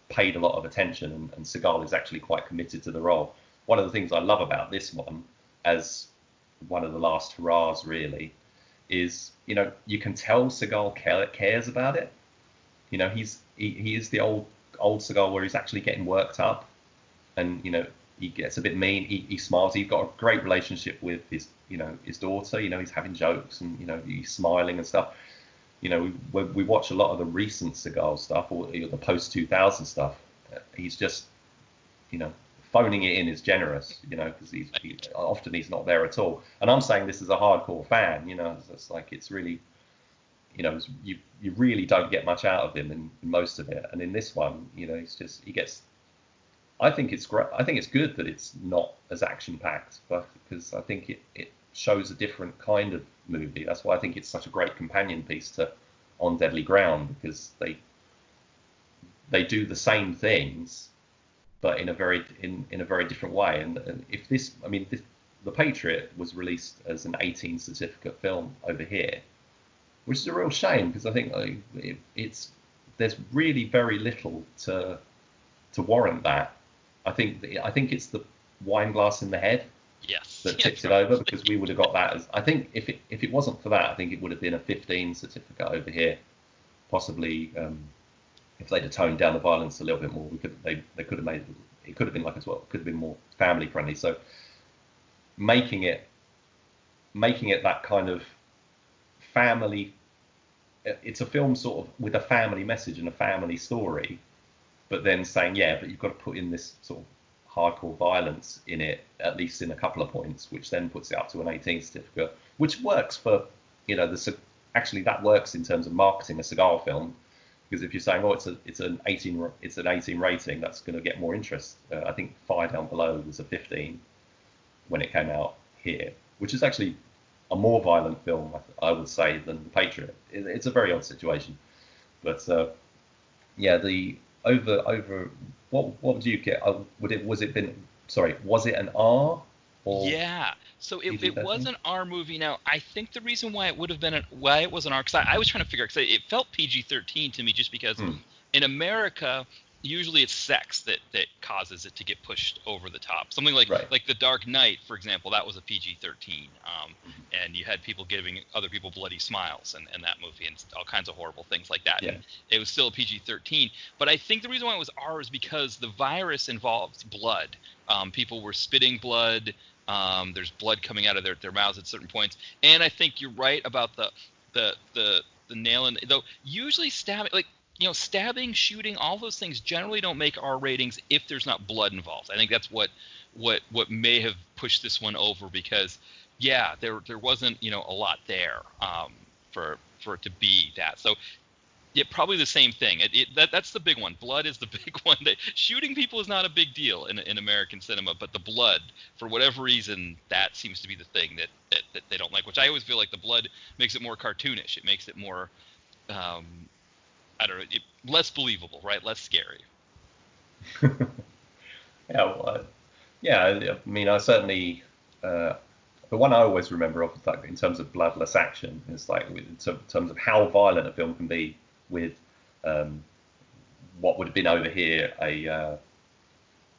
paid a lot of attention, and Seagal is actually quite committed to the role. One of the things I love about this one, as one of the last hurrahs really, is you can tell Seagal cares about it. He is the old Seagal where he's actually getting worked up, and he gets a bit mean. He smiles. He's got a great relationship with his daughter. He's having jokes and he's smiling and stuff. We watch a lot of the recent Seagal stuff or the post 2000 stuff. He's just phoning it in is generous. Because often he's not there at all. And I'm saying this as a hardcore fan. It's like it's really. You really don't get much out of him in most of it, and in this one, he gets. I think it's great. I think it's good that it's not as action packed, but because I think it shows a different kind of movie. That's why I think it's such a great companion piece to On Deadly Ground, because they do the same things, but in a very different way. And if this, The Patriot was released as an 18 certificate film over here, which is a real shame because I think there's really very little to warrant that. I think it's the wine glass in the head that tipped it over, because we would have got that as, I think if it wasn't for that, I think it would have been a 15 certificate over here, possibly. If they'd have toned down the violence a little bit more, they could have made it could have been could have been more family friendly. So making it that kind of family, it's a film sort of with a family message and a family story, but then saying, but you've got to put in this sort of hardcore violence in it, at least in a couple of points, which then puts it up to an 18 certificate, which works for, actually that works in terms of marketing a Seagal film, because if you're saying, it's an 18 rating, that's going to get more interest. I think Fire Down Below was a 15 when it came out here, which is actually a more violent film, I would say, than The Patriot. It's a very odd situation, but the over what would you get? Was it an R? Or so it was an R movie. Now I think the reason why it would have been why it was an R, because I was trying to figure out, because it felt PG-13 to me, just because in America usually it's sex that causes it to get pushed over the top. Something like The Dark Knight, for example, that was a PG-13, and you had people giving other people bloody smiles in that movie and all kinds of horrible things like that. And it was still a PG-13, but I think the reason why it was R is because the virus involves blood. People were spitting blood. There's blood coming out of their mouths at certain points, and I think you're right about the nail in. Though usually stabbing, shooting, all those things generally don't make R ratings if there's not blood involved. I think that's what may have pushed this one over, because there wasn't a lot there for it to be that. So probably the same thing. That's the big one. Blood is the big one. Shooting people is not a big deal in American cinema, but the blood, for whatever reason, that seems to be the thing that they don't like, which I always feel like the blood makes it more cartoonish. It makes it more I don't know, less believable, right? Less scary. I certainly the one I always remember of, like, in terms of bloodless action, is like in terms of how violent a film can be with what would have been over here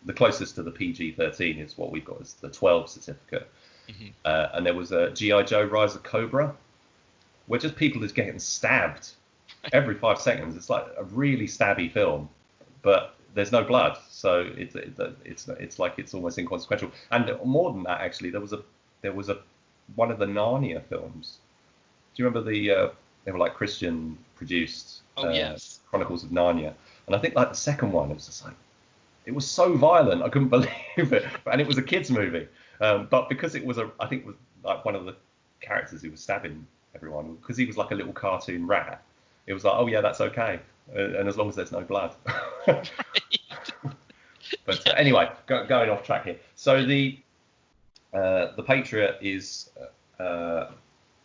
the closest to the PG-13 is what we've got is the 12 certificate. And there was a G.I. Joe Rise of Cobra, where just people is getting stabbed every 5 seconds. It's like a really stabby film, but there's no blood, so it's like it's almost inconsequential. And more than that, actually, there was a one of the Narnia films. Do you remember they were like Christian produced Chronicles of Narnia? And I think like the second one, it was just like, it was so violent, I couldn't believe it. And it was a kids movie, but because it was I think it was like one of the characters who was stabbing everyone, because he was like a little cartoon rat. It was like, oh yeah, that's okay, and as long as there's no blood. But anyway, going off track here. So the Patriot is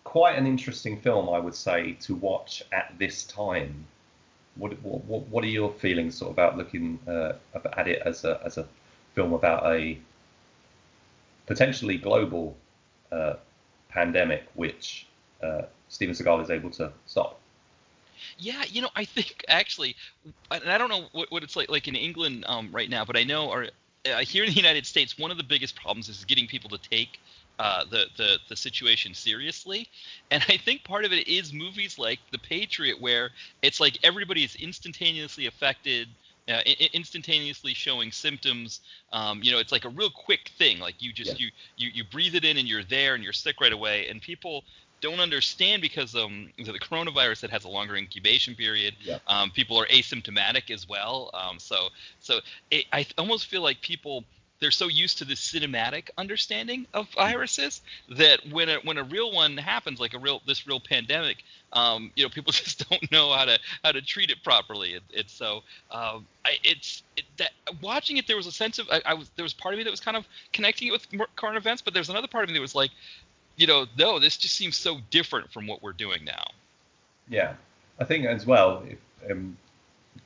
quite an interesting film, I would say, to watch at this time. What are your feelings sort of about looking at it as a film about a potentially global pandemic, which Steven Seagal is able to stop? Yeah, I think actually, and I don't know what it's like in England right now, but I know here in the United States, one of the biggest problems is getting people to take the situation seriously. And I think part of it is movies like The Patriot, where it's like everybody is instantaneously affected. instantaneously showing symptoms. It's like a real quick thing. Like you just you breathe it in and you're there and you're sick right away. And people don't understand because the coronavirus that has a longer incubation period. People are asymptomatic as well. I almost feel like people, they're so used to this cinematic understanding of viruses that when a real one happens, like this real pandemic, people just don't know how to treat it properly. That watching it, there was a sense of there was part of me that was kind of connecting it with current events, but there's another part of me that was like, no, this just seems so different from what we're doing now. Yeah, I think as well,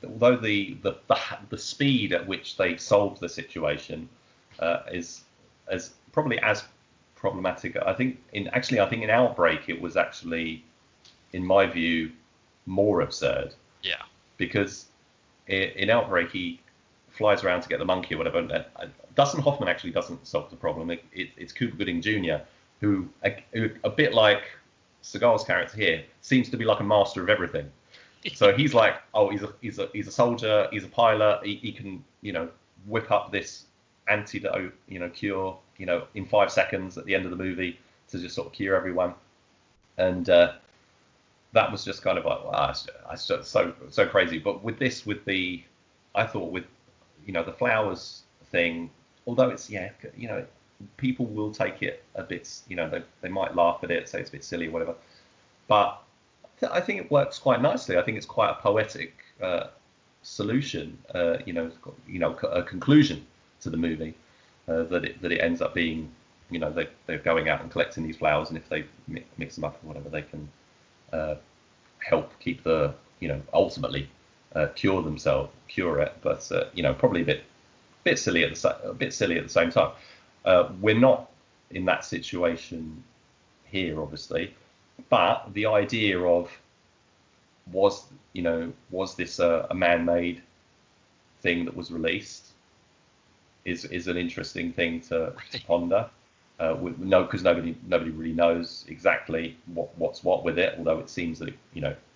although the speed at which they solved the situation is probably as problematic. I think in Outbreak it was actually, in my view, more absurd. Yeah. Because in Outbreak he flies around to get the monkey or whatever. Dustin Hoffman actually doesn't solve the problem. It's Cuba Gooding Jr. who a bit like Seagal's character here seems to be like a master of everything. So he's like, he's a soldier, he's a pilot, he can whip up this antidote cure in 5 seconds at the end of the movie to just sort of cure everyone. And that was just kind of like, wow, it's so crazy. But I thought with the flowers thing, although it's people will take it a bit, they might laugh at it, say it's a bit silly or whatever, but I think it works quite nicely. I think it's quite a poetic solution, a conclusion to the movie, that it ends up being, they're going out and collecting these flowers, and if they mix them up or whatever, they can help keep the, ultimately cure it, but probably a bit silly at the same time. We're not in that situation here, obviously, but the idea of was this a man-made thing that was released is an interesting thing to ponder. Because nobody really knows exactly what's what with it. Although it seems that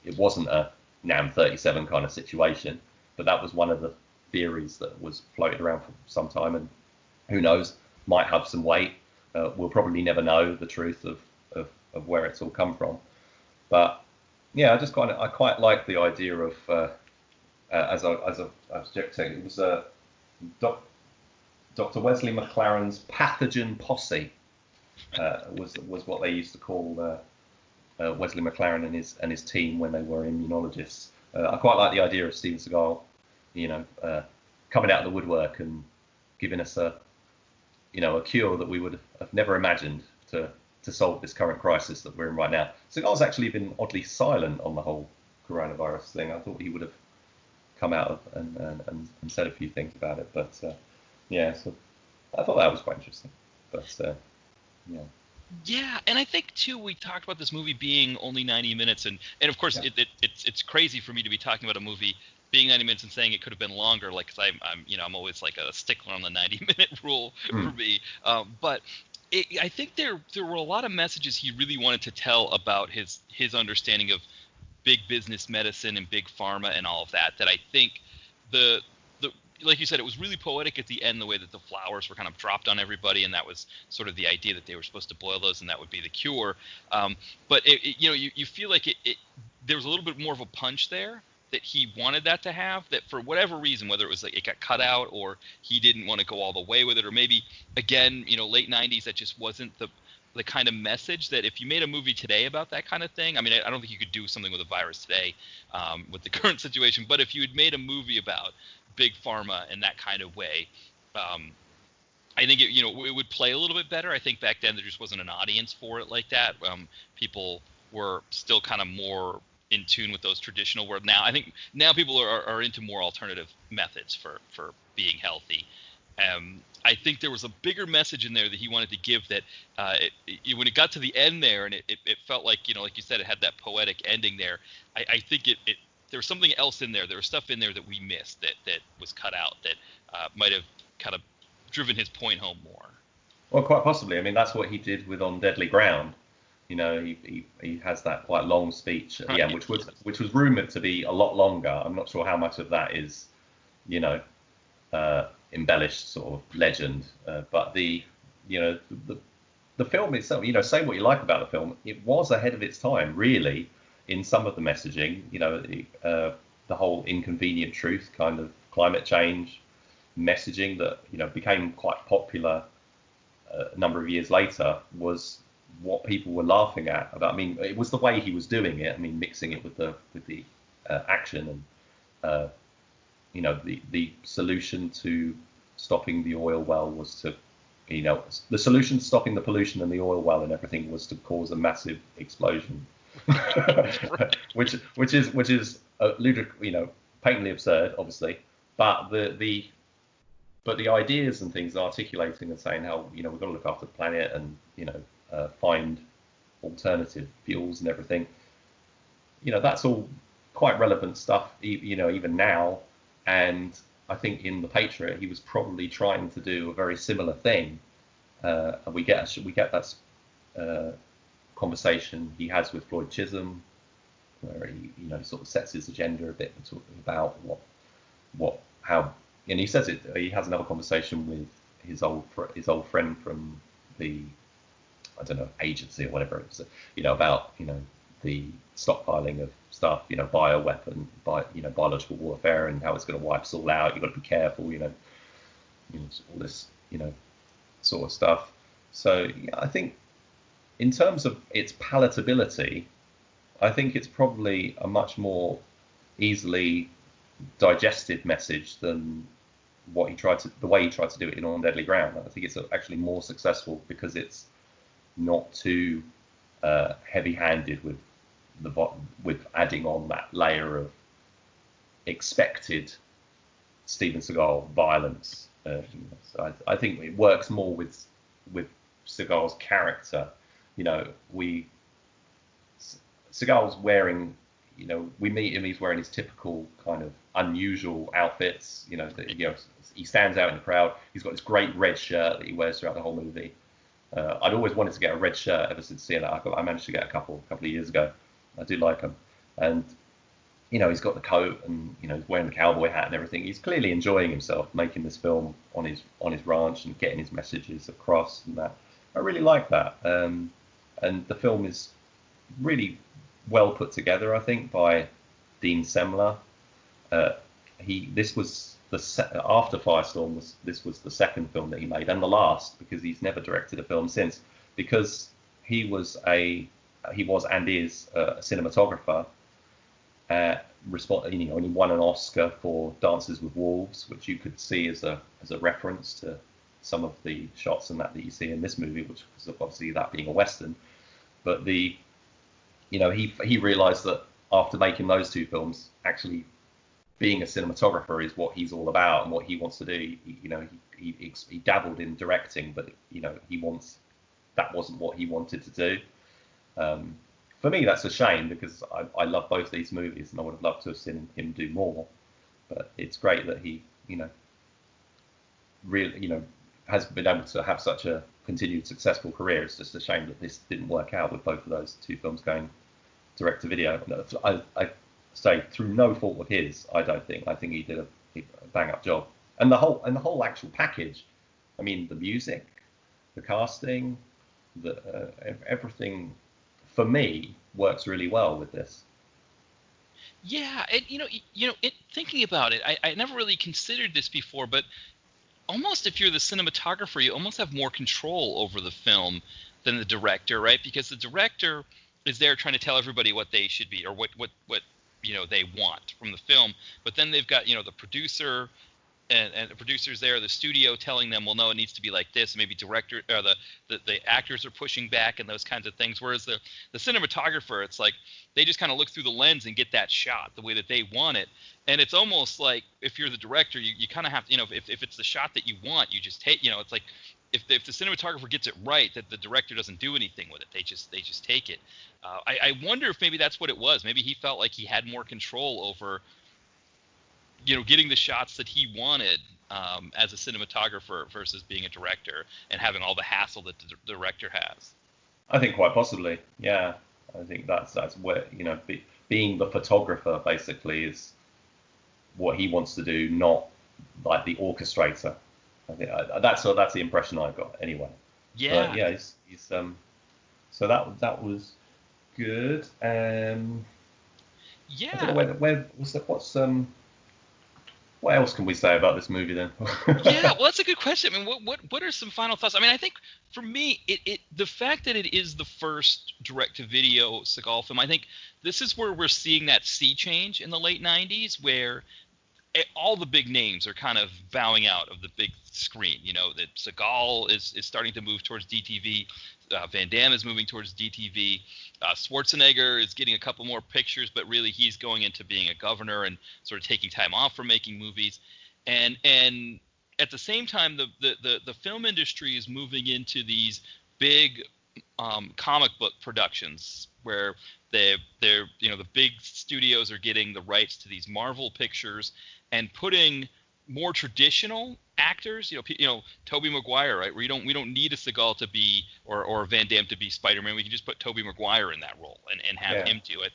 it wasn't a NAM 37 kind of situation, but that was one of the theories that was floated around for some time, and who knows, might have some weight. We'll probably never know the truth of where it's all come from. But yeah, I quite like the idea of as I was saying, it was Dr. Wesley McLaren's pathogen posse was what they used to call Wesley McLaren and his team when they were immunologists. I quite like the idea of Steven Seagal, coming out of the woodwork and giving us a cure that we would have never imagined to solve this current crisis that we're in right now. Seagal's actually been oddly silent on the whole coronavirus thing. I thought he would have come out and said a few things about it, but so I thought that was quite interesting. But yeah, and I think too, we talked about this movie being only 90 minutes, and of course it's crazy for me to be talking about a movie being 90 minutes and saying it could have been longer, like, cause I'm always like a stickler on the 90-minute rule for me. But I think there were a lot of messages he really wanted to tell about his understanding of big business medicine and big pharma and all of that. That I think the like you said, it was really poetic at the end, the way that the flowers were kind of dropped on everybody, and that was sort of the idea that they were supposed to boil those and that would be the cure. But you feel like there was a little bit more of a punch there that he wanted that to have, that for whatever reason, whether it was like it got cut out or he didn't want to go all the way with it, or maybe again, late 90s, that just wasn't the kind of message that if you made a movie today about that kind of thing, I mean, I don't think you could do something with a virus today with the current situation, but if you had made a movie about big pharma in that kind of way, I think it would play a little bit better. I think back then there just wasn't an audience for it like that. People were still kind of more in tune with those traditional, where now I think people are into more alternative methods for being healthy. I think there was a bigger message in there that he wanted to give, that when it got to the end there, and it felt like, like you said, it had that poetic ending there. I think there was something else in there. There was stuff in there that we missed that was cut out that might have kind of driven his point home more. Well, quite possibly. I mean, that's what he did with On Deadly Ground. He has that quite long speech at the end, which was rumored to be a lot longer. I'm not sure how much of that is you know, embellished sort of legend. But the film itself, say what you like about the film, it was ahead of its time, really, in some of the messaging. The whole inconvenient truth kind of climate change messaging that became quite popular a number of years later was what people were laughing at. About, I mean, it was the way he was doing it. I mean, mixing it with the action and the solution to stopping the oil well was to, the solution to stopping the pollution in the oil well and everything was to cause a massive explosion, which is patently absurd, obviously. But the ideas and things, articulating and saying how we've got to look after the planet and find alternative fuels and everything, that's all quite relevant stuff, even now. And I think in The Patriot, he was probably trying to do a very similar thing. And we get that conversation he has with Floyd Chisholm, where he sort of sets his agenda a bit, talking about how, and he says it. He has another conversation with his old friend from the, I don't know, agency or whatever it is, about the stockpiling of stuff, bioweapon, biological warfare, and how it's going to wipe us all out. You've got to be careful, all this, sort of stuff. So I think in terms of its palatability, I think it's probably a much more easily digested message than the way he tried to do it in On Deadly Ground. I think it's actually more successful because it's not too heavy-handed with adding on that layer of expected Steven Seagal violence. So I think it works more with Seagal's character. Seagal's wearing, we meet him, he's wearing his typical kind of unusual outfits. He stands out in the crowd. He's got this great red shirt that he wears throughout the whole movie. I'd always wanted to get a red shirt ever since seeing it. I managed to get a couple of years ago. I do like them. And he's got the coat and he's wearing the cowboy hat and everything. He's clearly enjoying himself making this film on his ranch and getting his messages across and that. I really like that. And the film is really well put together, I think, by Dean Semler. This was after Firestorm. This was the second film that he made, and the last, because he's never directed a film since. Because he was and is a cinematographer. And he won an Oscar for Dances with Wolves, which you could see as a reference to some of the shots and that you see in this movie, which is obviously that being a Western. But he realized that after making those two films, actually being a cinematographer is what he's all about and what he wants to do. He dabbled in directing, but that wasn't what he wanted to do. For me, that's a shame, because I love both these movies and I would have loved to have seen him do more. But it's great that he, really, has been able to have such a continued successful career. It's just a shame that this didn't work out with both of those two films going direct to video. I say through no fault of his. I think he did a bang up job, and the whole actual package. I mean, the music, the casting, everything for me works really well with this. Yeah, and thinking about it, I never really considered this before, but almost if you're the cinematographer, you almost have more control over the film than the director, right? Because the director is there trying to tell everybody what they should be, or what they want from the film. But then they've got the producer and the producers there, the studio telling them, well, no, it needs to be like this. Maybe director or the actors are pushing back and those kinds of things. Whereas the cinematographer, it's like they just kind of look through the lens and get that shot the way that they want it. And it's almost like if you're the director, you kind of have to, if it's the shot that you want, you just take, it's like if the cinematographer gets it right, that the director doesn't do anything with it. They just take it. I wonder if maybe that's what it was. Maybe he felt like he had more control over, getting the shots that he wanted as a cinematographer versus being a director and having all the hassle that the director has. I think quite possibly, yeah. I think that's where being the photographer basically is what he wants to do, not like the orchestrator. I think that's the impression I got anyway. Yeah. But yeah, he's so that was good. I Yeah. don't know what else can we say about this movie then? Yeah, well, that's a good question. I mean, what are some final thoughts? I mean, I think for me, the fact that it is the first direct-to-video Seagal film, I think this is where we're seeing that sea change in the late '90s, where all the big names are kind of bowing out of the big screen. You know, that Seagal is starting to move towards DTV. Van Damme is moving towards DTV. Schwarzenegger is getting a couple more pictures, but really he's going into being a governor and sort of taking time off from making movies. And at the same time, the film industry is moving into these big comic book productions where they're the big studios are getting the rights to these Marvel pictures and putting more traditional actors, Tobey Maguire, right? Where we don't need a Seagal to be or a Van Damme to be Spider-Man. We can just put Tobey Maguire in that role and have him do it.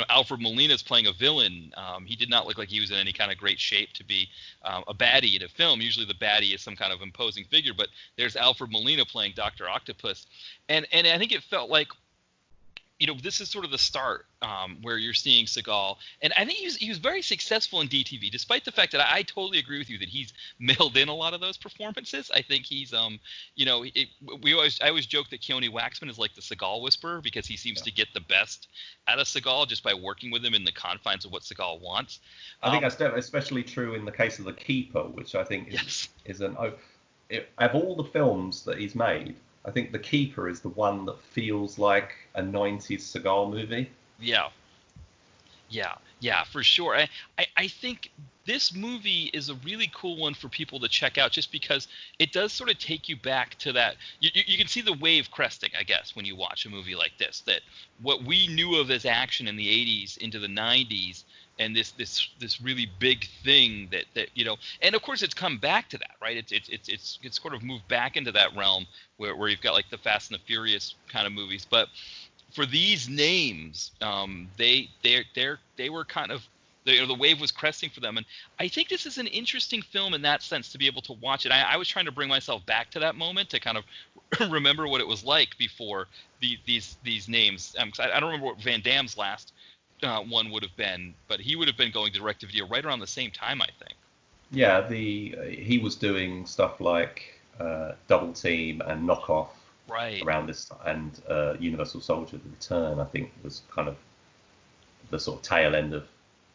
Alfred Molina is playing a villain. He did not look like he was in any kind of great shape to be a baddie in a film. Usually the baddie is some kind of imposing figure, but there's Alfred Molina playing Dr. Octopus, and I think it felt like, this is sort of the start where you're seeing Seagal, and I think he was very successful in DTV, despite the fact that I totally agree with you that he's mailed in a lot of those performances. I think he's, I always joke that Keone Waxman is like the Seagal whisperer because he seems to get the best out of Seagal just by working with him in the confines of what Seagal wants. I think that's especially true in the case of The Keeper, which I think is of all the films that he's made, I think The Keeper is the one that feels like a 90s Seagal movie. Yeah, for sure. I think this movie is a really cool one for people to check out just because it does sort of take you back to that. You can see the wave cresting, I guess, when you watch a movie like this, that what we knew of as action in the 80s into the 90s and this really big thing that and of course it's come back to that, right? It's sort of moved back into that realm where you've got like the Fast and the Furious kind of movies, but for these names, they were kind of the wave was cresting for them, and I think this is an interesting film in that sense to be able to watch it. I was trying to bring myself back to that moment to kind of remember what it was like before these names. I don't remember what Van Damme's last one would have been, but he would have been going direct to video right around the same time, I think. Yeah, he was doing stuff like Double Team and Knockoff around this, and Universal Soldier: The Return, I think, was kind of the sort of tail end of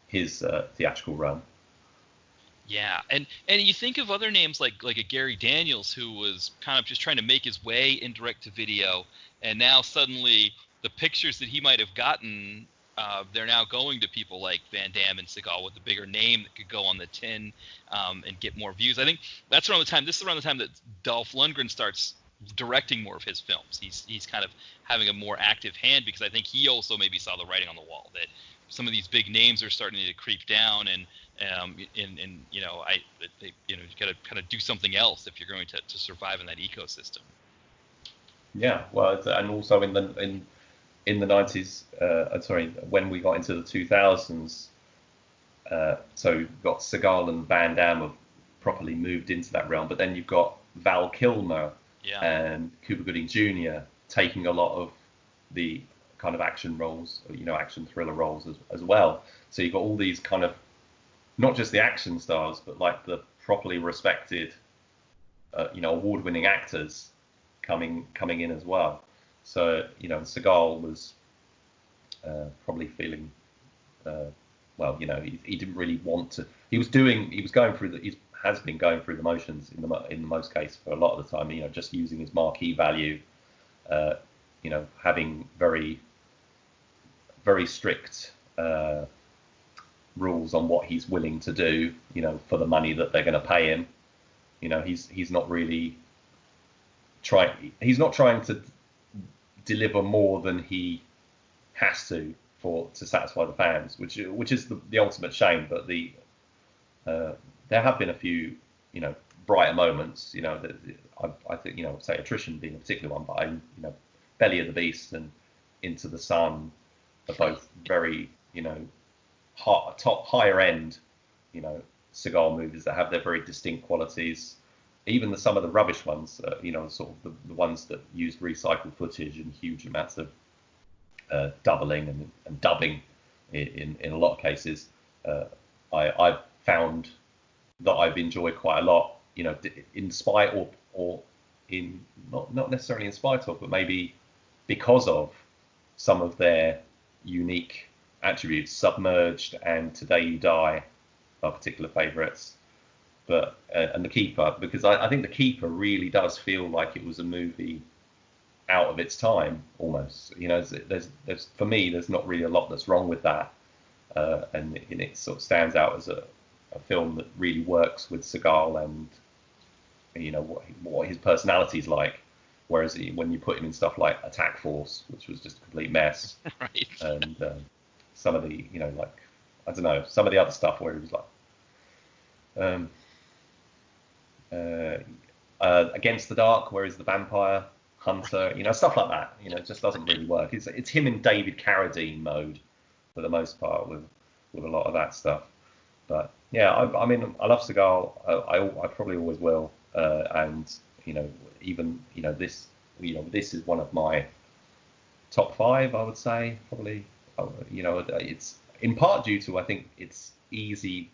his theatrical run. Yeah, and you think of other names like a Gary Daniels, who was kind of just trying to make his way in direct to video, and now suddenly the pictures that he might have gotten, they're now going to people like Van Damme and Seagal with a bigger name that could go on the tin and get more views. I think that's around the time. This is around the time that Dolph Lundgren starts directing more of his films. He's kind of having a more active hand because I think he also maybe saw the writing on the wall that some of these big names are starting to creep down, and you got to kind of do something else if you're going to survive in that ecosystem. Yeah, well, and also in the 90s, when we got into the 2000s, so you've got Seagal and Van Damme have properly moved into that realm, but then you've got Val Kilmer and Cuba Gooding Jr. taking a lot of the kind of action roles, action thriller roles as well. So you've got all these kind of, not just the action stars, but like the properly respected, award-winning actors coming in as well. So, Seagal was probably feeling, he didn't really want to. He has been going through the motions in the most case for a lot of the time. Just using his marquee value, having very, very strict rules on what he's willing to do, for the money that they're going to pay him. He's not really trying to deliver more than he has to satisfy the fans, which is the ultimate shame. But there have been a few brighter moments. I think say Attrition being a particular one, but Belly of the Beast and Into the Sun are both very higher end Seagal movies that have their very distinct qualities. Even some of the rubbish ones, sort of the ones that used recycled footage and huge amounts of doubling and dubbing in a lot of cases, I've found that I've enjoyed quite a lot, in spite or in not necessarily in spite of, but maybe because of some of their unique attributes. Submerged and Today You Die are particular favourites, but and The Keeper, because I think The Keeper really does feel like it was a movie out of its time almost. There's for me, there's not really a lot that's wrong with that, and it sort of stands out as a film that really works with Seagal and what his personality's like. Whereas when you put him in stuff like Attack Force, which was just a complete mess, right, and some of the I don't know, some of the other stuff where he was like Against the Dark, where he's the vampire hunter, stuff like that. It just doesn't really work. It's him in David Carradine mode for the most part with a lot of that stuff. But yeah, I mean, I love Seagal. I probably always will. And even this is one of my top 5, I would say, probably. It's in part due to, I think, it's easy.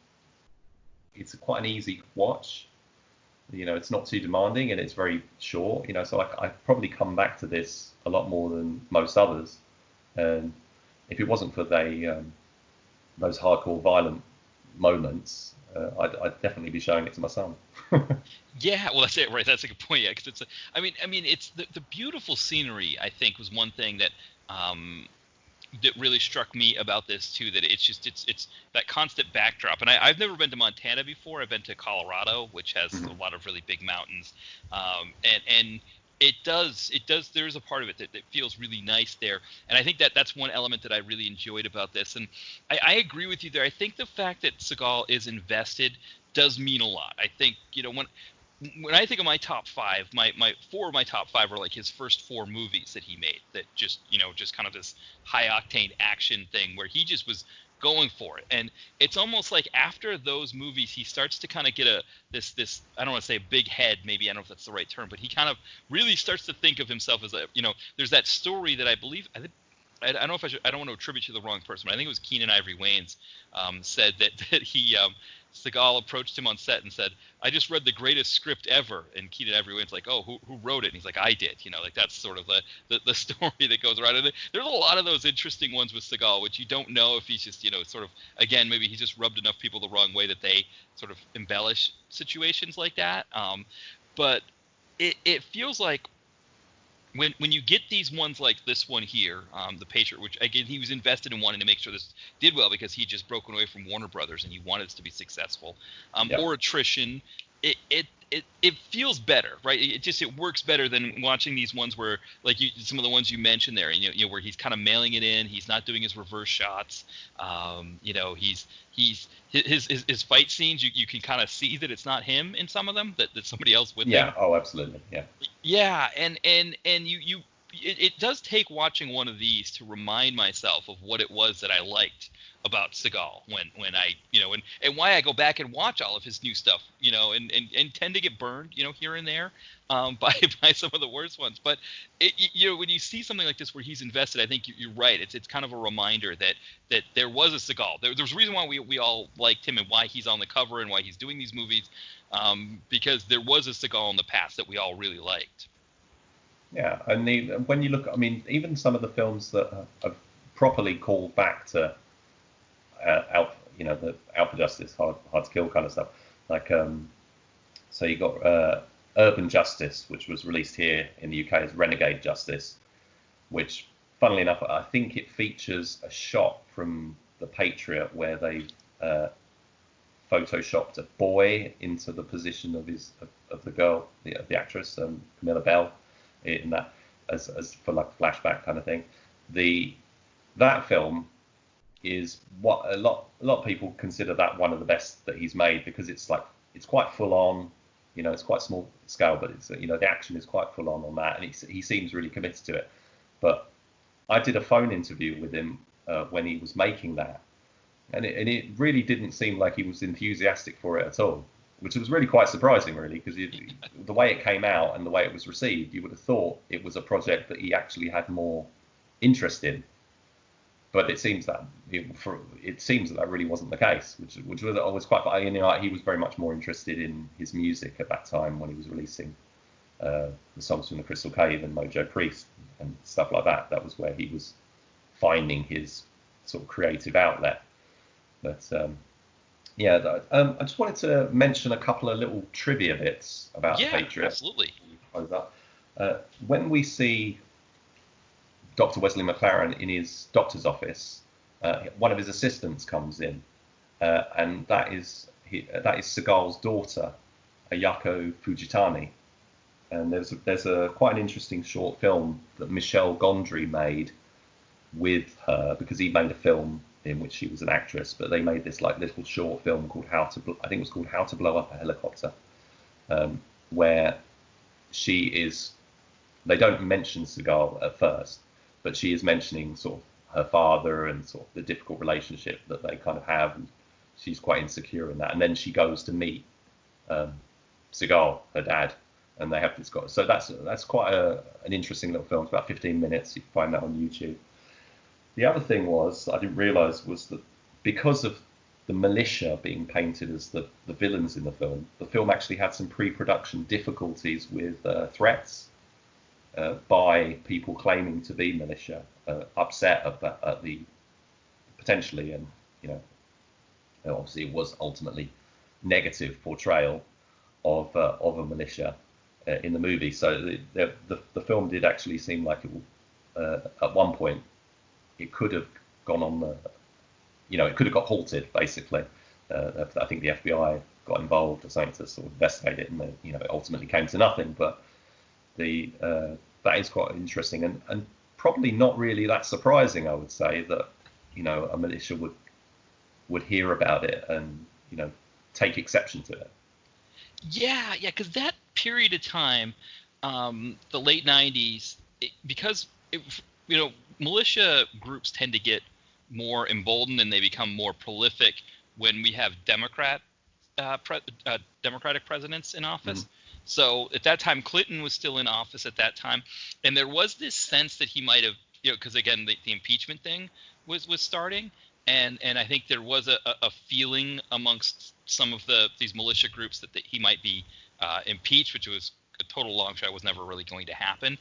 It's quite an easy watch. It's not too demanding and it's very short. So I probably come back to this a lot more than most others. And if it wasn't for those hardcore violent moments, I'd definitely be showing it to my son. Yeah, well, that's it, right? That's a good point. Yeah, because it's, I mean, it's the beautiful scenery. I think was one thing that that really struck me about this too. That it's that constant backdrop. And I've never been to Montana before. I've been to Colorado, which has a lot of really big mountains, and it does. There's a part of it that feels really nice there, and I think that's one element that I really enjoyed about this. And I agree with you there. I think the fact that Seagal is invested does mean a lot. I think when I think of my top 5, my 4 of my top 5 are like his first 4 movies that he made. That just kind of this high octane action thing where he just was going for it. And it's almost like after those movies he starts to kind of get this I don't want to say a big head, maybe, I don't know if that's the right term, but he kind of really starts to think of himself as there's that story that I don't know if I don't want to attribute to the wrong person, but I think it was Keenan Ivory Wayans said that he Seagal approached him on set and said, "I just read the greatest script ever," and Keenan Ivory Wayans like, "Oh, who wrote it?" And he's like, "I did." Like that's sort of the story that goes around. And there's a lot of those interesting ones with Seagal, which you don't know if he's just sort of, again, maybe he just rubbed enough people the wrong way that they sort of embellish situations like that. But it feels like when you get these ones like this one here, the Patriot, which again he was invested in wanting to make sure this did well because he had just broken away from Warner Brothers and he wanted it to be successful, or Attrition, it feels better, right? It works better than watching these ones where like some of the ones you mentioned there, where he's kind of mailing it in, he's not doing his reverse shots, he's his fight scenes, you can kind of see that it's not him in some of them, that somebody else with him. Yeah, oh, absolutely, yeah. Yeah, and it does take watching one of these to remind myself of what it was that I liked about Seagal when I and why I go back and watch all of his new stuff, and tend to get burned, here and there, by some of the worst ones. But when you see something like this where he's invested, I think you're right. It's kind of a reminder that there was a Seagal. There's a reason why we all liked him and why he's on the cover and why he's doing these movies, because there was a Seagal in the past that we all really liked. Yeah, and when you look, I mean, even some of the films that have properly called back to out for justice, hard to kill kind of stuff. Like, so you got Urban Justice, which was released here in the UK as Renegade Justice, which, funnily enough, I think it features a shot from The Patriot where they photoshopped a boy into the position of the girl, the actress, Camilla Bell, in that as for like a flashback kind of thing. That film is what a lot of people consider that one of the best that he's made, because it's quite full on, it's quite small scale, but it's the action is quite full on that, and he seems really committed to it. But I did a phone interview with him when he was making that, and it really didn't seem like he was enthusiastic for it at all, which was really quite surprising, really, because the way it came out and the way it was received, you would have thought it was a project that he actually had more interest in. But it seems that that really wasn't the case, which was always quite funny. He was very much more interested in his music at that time when he was releasing the songs from the Crystal Cave and Mojo Priest and stuff like that. That was where he was finding his sort of creative outlet. But I just wanted to mention a couple of little trivia bits about the Patriot. Absolutely. When we see Dr. Wesley McLaren in his doctor's office, one of his assistants comes in, and that is Seagal's daughter, Ayako Fujitani. And there's a quite an interesting short film that Michel Gondry made with her, because he made a film in which she was an actress, but they made this like little short film called How to Blow Up a Helicopter, where she is. They don't mention Seagal at first, but she is mentioning sort of her father and sort of the difficult relationship that they kind of have, and she's quite insecure in that. And then she goes to meet Seagal, her dad, and they have this guy. So that's quite an interesting little film. It's about 15 minutes. You can find that on YouTube. The other thing I didn't realise was that because of the militia being painted as the villains in the film actually had some pre-production difficulties with threats by people claiming to be militia, upset at the potentially, and obviously it was ultimately negative portrayal of a militia in the movie. So the film did actually seem like it at one point it could have gone on it could have got halted basically. I think the FBI got involved or something to sort of investigate it, and it ultimately came to nothing. But that is quite interesting, and probably not really that surprising, I would say, that a militia would hear about it and take exception to it. Yeah, because that period of time, the late 90s, militia groups tend to get more emboldened and they become more prolific when we have Democratic presidents in office. Mm-hmm. So at that time, Clinton was still in office at that time, and there was this sense that he might have, because again, the impeachment thing was starting, and I think there was a feeling amongst some of these militia groups that he might be impeached, which was a total long shot. Was never really going to happen.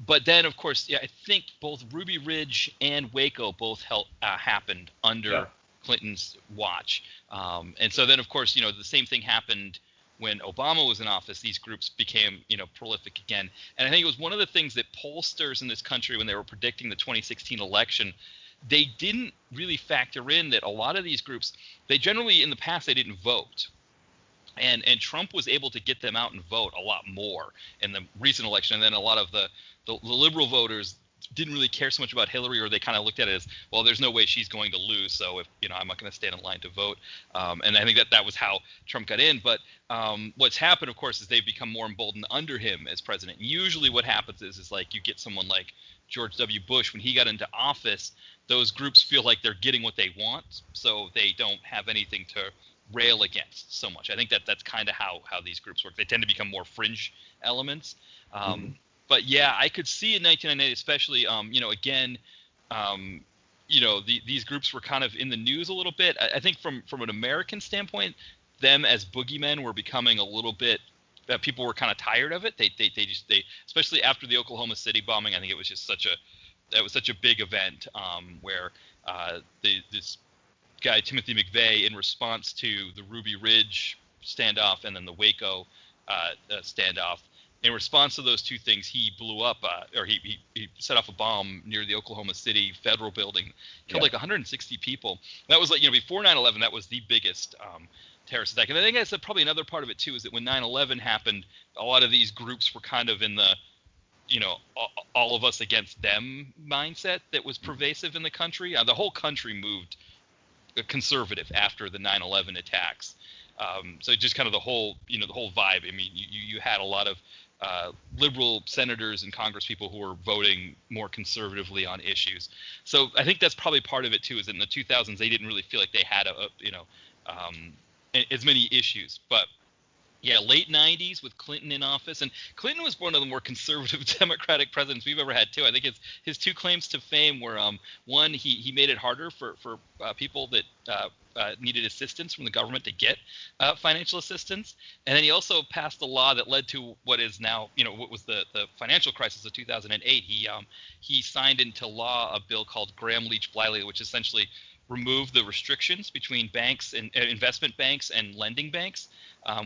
But then, of course, I think both Ruby Ridge and Waco both happened under Clinton's watch, and so then, of course, the same thing happened when Obama was in office. These groups became, prolific again. And I think it was one of the things that pollsters in this country, when they were predicting the 2016 election, they didn't really factor in that a lot of these groups, they generally, in the past, they didn't vote. And Trump was able to get them out and vote a lot more in the recent election. And then a lot of the liberal voters didn't really care so much about Hillary, or they kind of looked at it as, well, there's no way she's going to lose, so if I'm not going to stand in line to vote. And I think that was how Trump got in. But what's happened, of course, is they've become more emboldened under him as president. Usually what happens is like you get someone like George W. Bush. When he got into office, those groups feel like they're getting what they want, so they don't have anything to rail against so much. I think that's kind of how these groups work. They tend to become more fringe elements. But yeah, I could see in 1998, especially, these groups were kind of in the news a little bit. I think from an American standpoint, them as boogeymen were becoming a little bit. People were kind of tired of it. They especially after the Oklahoma City bombing. I think it was just such a big event where this guy Timothy McVeigh, in response to the Ruby Ridge standoff and then the Waco standoff. In response to those two things, he blew up, or he set off a bomb near the Oklahoma City federal building, killed like 160 people. That was like, before 9/11, that was the biggest terrorist attack. And I think that's probably another part of it too, is that when 9/11 happened, a lot of these groups were kind of in the, all of us against them mindset that was pervasive in the country. The whole country moved conservative after the 9/11 attacks. So just kind of the whole vibe. I mean, you had a lot of liberal senators and Congress people who were voting more conservatively on issues. So I think that's probably part of it too. Is that in the 2000s they didn't really feel like they had as many issues, but. Yeah, late 90s with Clinton in office. And Clinton was one of the more conservative Democratic presidents we've ever had, too. I think his two claims to fame were, one, he made it harder for people that needed assistance from the government to get financial assistance. And then he also passed a law that led to what is now, what was the financial crisis of 2008. He signed into law a bill called Graham-Leach-Bliley, which essentially removed the restrictions between banks and investment banks and lending banks,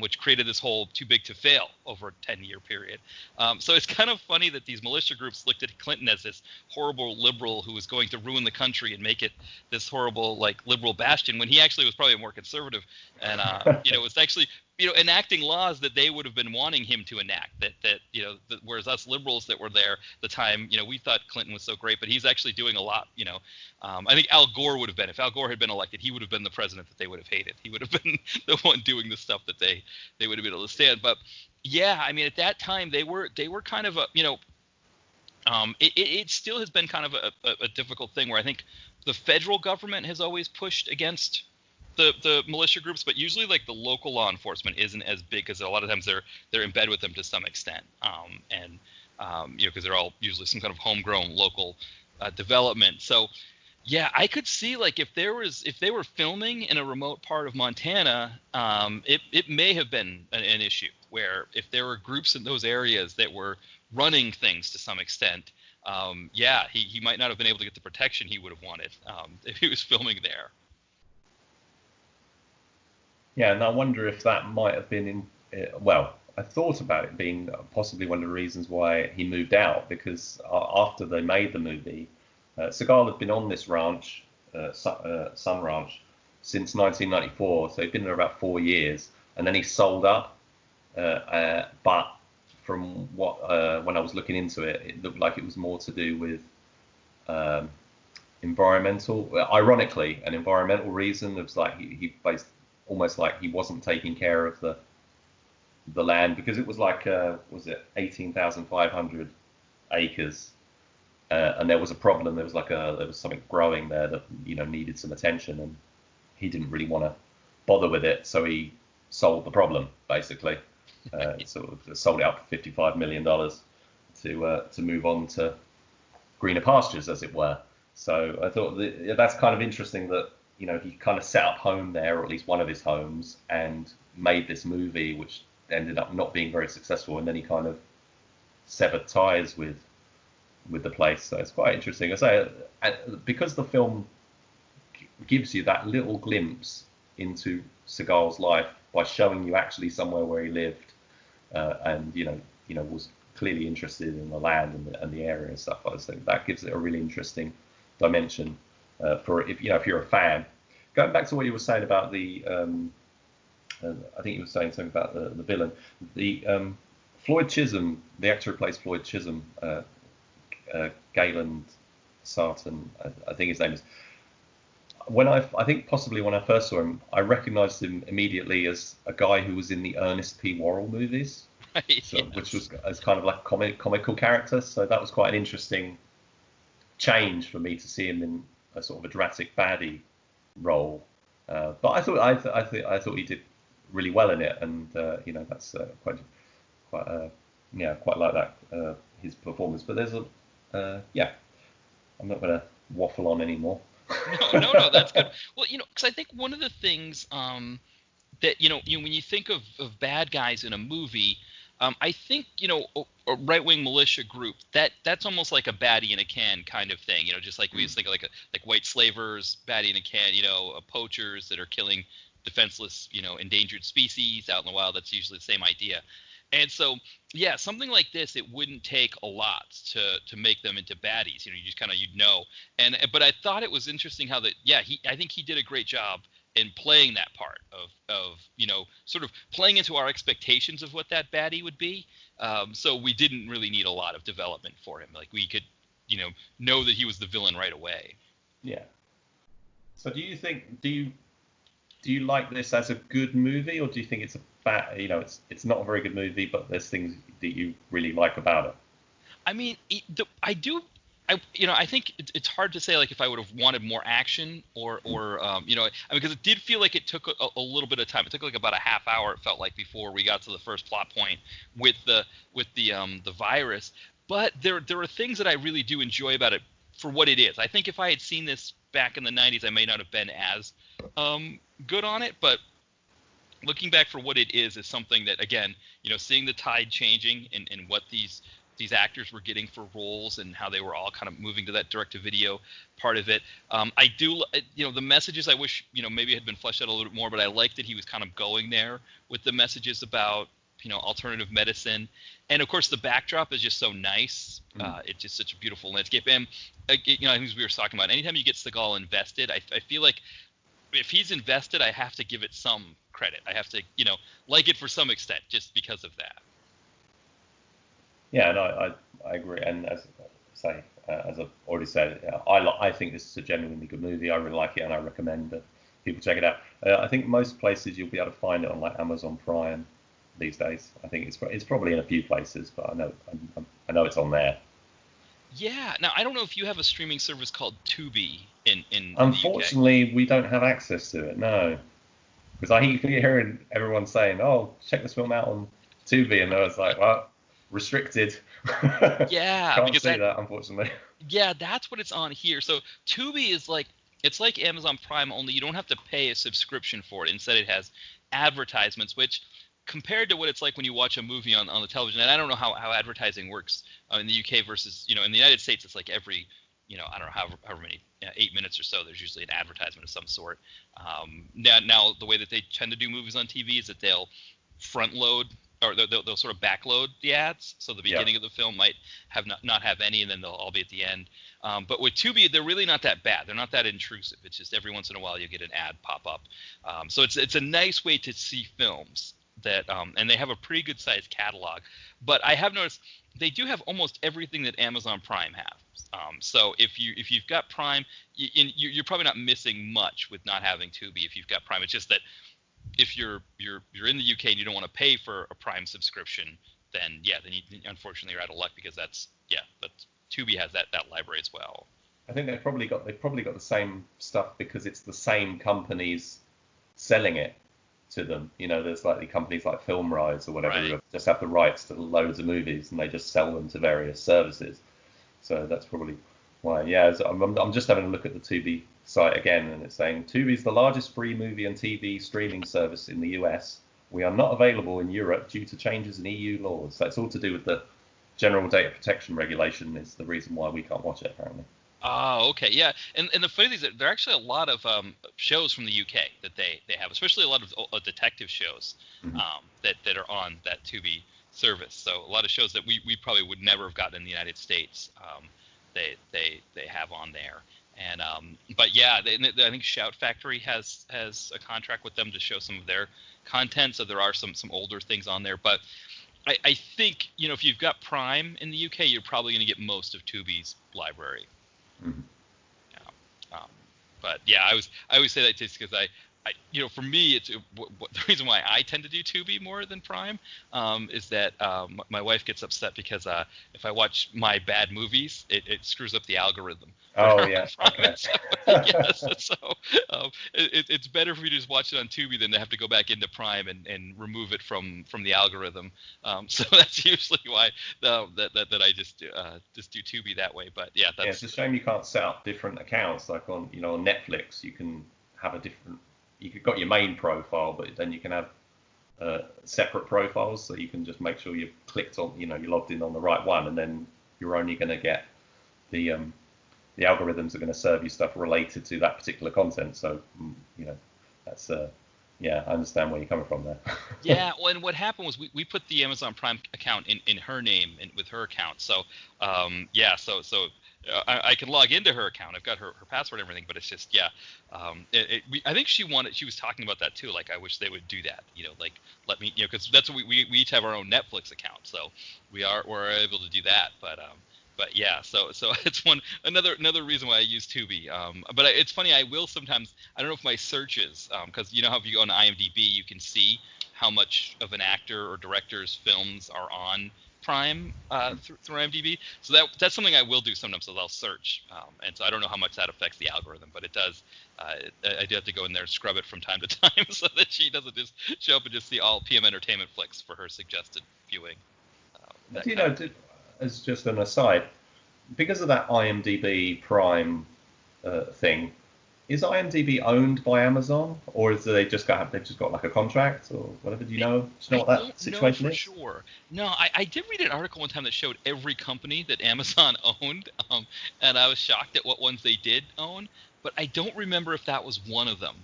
which created this whole too big to fail over a 10-year period. So it's kind of funny that these militia groups looked at Clinton as this horrible liberal who was going to ruin the country and make it this horrible liberal bastion, when he actually was probably more conservative and was actually enacting laws that they would have been wanting him to enact. Whereas us liberals that were there at the time, we thought Clinton was so great, but he's actually doing a lot. I think Al Gore would have been, if Al Gore had been elected, he would have been the president that they would have hated. He would have been the one doing the stuff that they would have been able to stand. But yeah, I mean, at that time they were kind of it still has been kind of a difficult thing where I think the federal government has always pushed against the militia groups, but usually the local law enforcement isn't as big because a lot of times they're in bed with them to some extent, because they're all usually some kind of homegrown local development. So yeah, I could see if they were filming in a remote part of Montana, it may have been an issue where if there were groups in those areas that were running things to some extent, he might not have been able to get the protection he would have wanted if he was filming there. Yeah, and I wonder if that might have been I thought about it being possibly one of the reasons why he moved out, because after they made the movie, Seagal had been on this ranch, Sun Ranch, since 1994, so he'd been there about 4 years, and then he sold up. But from what when I was looking into it, it looked like it was more to do with ironically, an environmental reason. It was he based almost like he wasn't taking care of the land, because it was was it 18,500 acres, and there was a problem. There was there was something growing there that needed some attention, and he didn't really want to bother with it, so he solved the problem basically. Sort of sold it out for $55 million to move on to greener pastures, as it were. So I thought that's kind of interesting that he kind of set up home there, or at least one of his homes, and made this movie, which ended up not being very successful, and then he kind of severed ties with the place. So it's quite interesting. I say, because the film gives you that little glimpse into Seagal's life by showing you actually somewhere where he lived, and was clearly interested in the land and the area and stuff. I think that gives it a really interesting dimension for if you're a fan. Going back to what you were saying about the, I think you were saying something about the villain, the Floyd Chisholm, the actor who plays Floyd Chisholm, Galen Sarton, I think his name is. I think possibly when I first saw him, I recognised him immediately as a guy who was in the Ernest P. Worrell movies, Yes. Which was as kind of like a comical character. So that was quite an interesting change for me to see him in a sort of a dramatic baddie role. But I thought he did really well in it, and that's quite like that his performance. But there's I'm not going to waffle on anymore. No, that's good. Well, because I think one of the things that when you think of bad guys in a movie, I think a right-wing militia group that's almost like a baddie in a can kind of thing. Just like we used to think of like white slavers, baddie in a can. Poachers that are killing defenseless, endangered species out in the wild. That's usually the same idea. And so, yeah, something like this, it wouldn't take a lot to make them into baddies. You just kind of but I thought it was interesting how I think he did a great job in playing that part of sort of playing into our expectations of what that baddie would be. So we didn't really need a lot of development for him. Like we could, know that he was the villain right away. Yeah. So do you like this as a good movie, or do you think it's bad. It's not a very good movie, but there's things that you really like about it. I mean, I think it's hard to say like if I would have wanted more action or because it did feel like it took a little bit of time. It took like about a half hour. It felt like before we got to the first plot point with the virus. But there are things that I really do enjoy about it for what it is. I think if I had seen this back in the 90s, I may not have been as good on it. But looking back for what it is something that, again, seeing the tide changing and what these actors were getting for roles and how they were all kind of moving to that direct-to-video part of it. I do, the messages I wish, maybe had been fleshed out a little bit more, but I like that he was kind of going there with the messages about, alternative medicine. And, of course, the backdrop is just so nice. It's just such a beautiful landscape. And, I think as we were talking about, anytime you get Seagal invested, I feel like if he's invested, I have to give it some credit. I have to, like it for some extent just because of that. Yeah, no, I agree. And as I've already said, I think this is a genuinely good movie. I really like it, and I recommend that people check it out. I think most places you'll be able to find it on like Amazon Prime these days. I think it's probably in a few places, but I know it's on there. Yeah. Now I don't know if you have a streaming service called Tubi in Unfortunately, we don't have access to it. No, because I keep hearing everyone saying, "Oh, check this film out on Tubi," and I was like, "Well, restricted." Yeah, can't because see that, unfortunately. Yeah, that's what it's on here. So Tubi is it's like Amazon Prime, only you don't have to pay a subscription for it. Instead, it has advertisements, which compared to what it's like when you watch a movie on the television, and I don't know how advertising works in the UK versus in the United States, it's like every I don't know however many 8 minutes or so, there's usually an advertisement of some sort. Now the way that they tend to do movies on TV is that they'll front load or they'll sort of backload the ads, so the beginning of the film might have not have any, and then they'll all be at the end. But with Tubi, they're really not that bad. They're not that intrusive. It's just every once in a while you get an ad pop up. So it's a nice way to see films that, and they have a pretty good sized catalog. But I have noticed they do have almost everything that Amazon Prime has. So if you've got Prime, you're probably not missing much with not having Tubi if you've got Prime. It's just that if you're in the UK and you don't want to pay for a Prime subscription, then you, unfortunately you're out of luck, because but Tubi has that library as well. I think they've probably got the same stuff because it's the same companies selling it to them. There's like the companies like Film Rights or whatever who just have the rights to loads of movies, and they just sell them to various services. So that's probably why. Yeah, so I'm just having a look at the Tubi site again, and it's saying Tubi is the largest free movie and TV streaming service in the US. We are not available in Europe due to changes in EU laws. So it's all to do with the General Data Protection Regulation is the reason why we can't watch it, apparently. Oh, okay, yeah. And the funny thing is that there are actually a lot of shows from the UK that they have, especially a lot of detective shows that are on that Tubi service. So a lot of shows that we probably would never have gotten in the United States, they have on there. And but yeah, I think Shout Factory has a contract with them to show some of their content. So there are some older things on there. But I think if you've got Prime in the UK, you're probably going to get most of Tubi's library. Mm-hmm. But yeah, I always say that just because I for me, it's the reason why I tend to do Tubi more than Prime is that my wife gets upset because if I watch my bad movies, it screws up the algorithm. Oh yeah. Okay. So, yes, so it's better for me to just watch it on Tubi than to have to go back into Prime and remove it from the algorithm. So that's usually why that I just do Tubi that way. But yeah, it's a shame you can't set up different accounts like on on Netflix. You can have a different. You've got your main profile, but then you can have separate profiles, so you can just make sure you've clicked on, you're logged in on the right one, and then you're only going to get the algorithms are going to serve you stuff related to that particular content. So, that's I understand where you're coming from there. Yeah, well, and what happened was we put the Amazon Prime account in her name and with her account. So, I can log into her account. I've got her password and everything, but it's just I think she was talking about that too. Like, I wish they would do that. Like let me, because that's what we each have our own Netflix account, so we're able to do that. But yeah, so it's another reason why I use Tubi. But it's funny, I will sometimes, I don't know if my searches, because how if you go on IMDb, you can see how much of an actor or director's films are on Prime through IMDb. So that's something I will do sometimes. So I'll search, and so I don't know how much that affects the algorithm, but it does. I do have to go in there and scrub it from time to time so that she doesn't just show up and just see all PM Entertainment flicks for her suggested viewing. Do you know, as just an aside, because of that IMDb Prime thing, is IMDb owned by Amazon, or is they've just got like a contract or whatever? Do you know what that situation is? Sure. No, I did read an article one time that showed every company that Amazon owned, and I was shocked at what ones they did own, but I don't remember if that was one of them.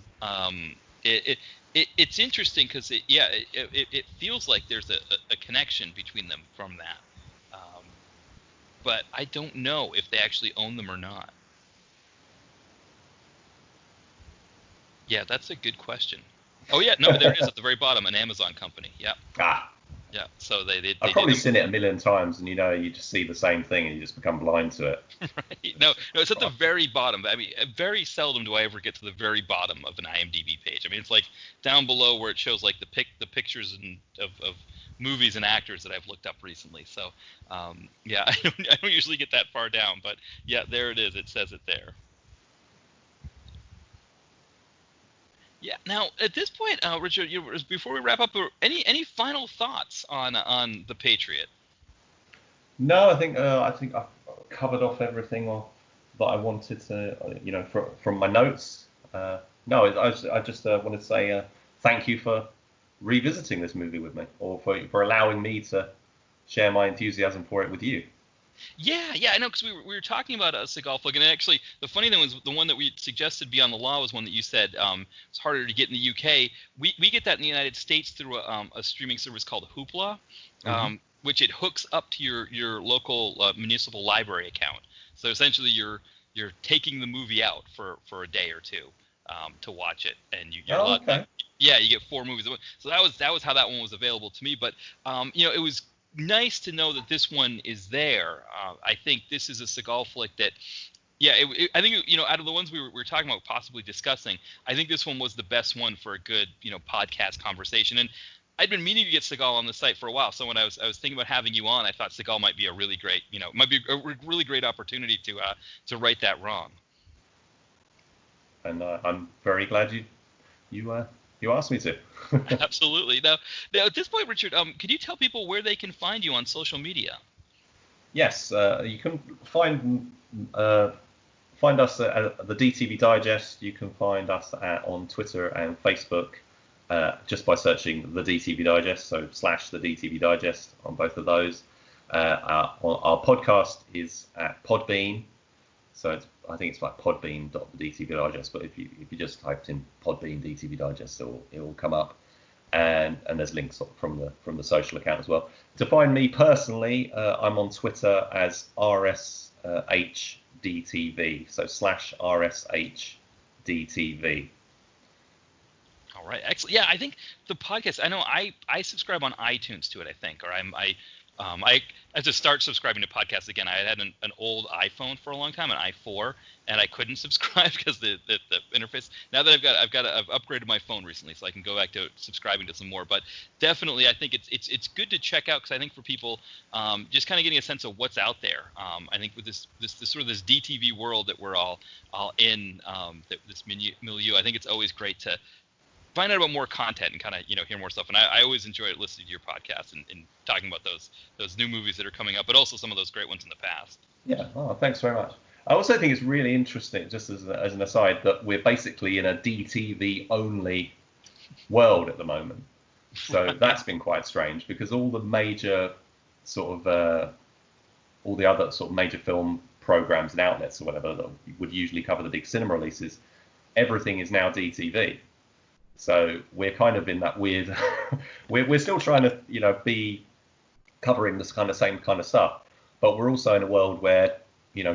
It's interesting because it feels like there's a connection between them from that, but I don't know if they actually own them or not. Yeah, that's a good question. Oh yeah, no, there it is at the very bottom, an Amazon company. Yeah. Yeah. So they I've probably seen it a million times, and you just see the same thing, and you just become blind to it. Right. No, it's at the very bottom. I mean, very seldom do I ever get to the very bottom of an IMDb page. I mean, it's like down below where it shows like the pictures of movies and actors that I've looked up recently. So yeah, I don't usually get that far down, but yeah, there it is. It says it there. Yeah. Now, at this point, Richard, before we wrap up, any final thoughts on the Patriot? No, I think I've covered off everything that I wanted to, from my notes. No, I just wanted to say thank you for revisiting this movie with me, or for allowing me to share my enthusiasm for it with you. Yeah, I know, because we were talking about a Seagal flick, and actually the funny thing was the one that we suggested Beyond the Law was one that you said it's harder to get in the UK. We get that in the United States through a streaming service called Hoopla, which it hooks up to your local municipal library account. So essentially you're taking the movie out for a day or two to watch it, and you're allowed. Okay. Yeah, you get 4 movies. So that was how that one was available to me. But it was nice to know that this one is there. I think this is a Seagal flick that, I think out of the ones we were talking about possibly discussing, I think this one was the best one for a good podcast conversation. And I'd been meaning to get Seagal on the site for a while. So when I was thinking about having you on, I thought Seagal might be a really great might be a really great opportunity to right that wrong. And I'm very glad you asked me to. Absolutely. Now at this point, Richard, could you tell people where they can find you on social media? Yes, you can find us at the DTV Digest. You can find us on Twitter and Facebook just by searching the DTV Digest, so / the DTV Digest on both of those. Our podcast is at Podbean, so I think it's like podbean.DTV Digest, but if you just typed in Podbean DTV Digest, it will come up, and there's links from the social account as well. To find me personally, I'm on Twitter as RSHDTV, so /RSHDTV. All right, excellent. Yeah, I think the podcast. I know I subscribe on iTunes to it. I think, or I had to start subscribing to podcasts again. I had an old iPhone for a long time, an i4, and I couldn't subscribe because the interface. Now that I've upgraded my phone recently, so I can go back to subscribing to some more. But definitely, I think it's good to check out, because I think for people just kind of getting a sense of what's out there. I think with this sort of this DTV world that we're all in, this milieu, I think it's always great to find out about more content and kind of hear more stuff. And I always enjoy listening to your podcast and talking about those new movies that are coming up, but also some of those great ones in the past. Yeah. Oh, thanks very much. I also think it's really interesting, just as an aside, that we're basically in a DTV only world at the moment. So that's been quite strange, because all the major sort of all the other sort of major film programs and outlets or whatever that would usually cover the big cinema releases, everything is now DTV. So we're kind of in that weird. we're still trying to be covering this kind of same kind of stuff, but we're also in a world where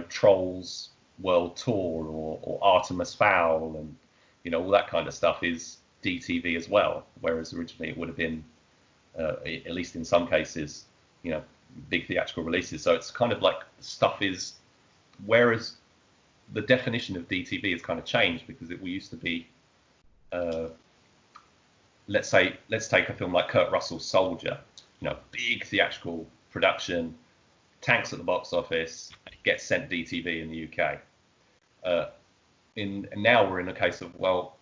Trolls World Tour or Artemis Fowl and all that kind of stuff is DTV as well, whereas originally it would have been at least in some cases big theatrical releases. So it's kind of like stuff is, whereas the definition of DTV has kind of changed, because we used to be let's take a film like Kurt Russell's Soldier, big theatrical production, tanks at the box office, gets sent DTV in the UK. Now we're in a case of, well,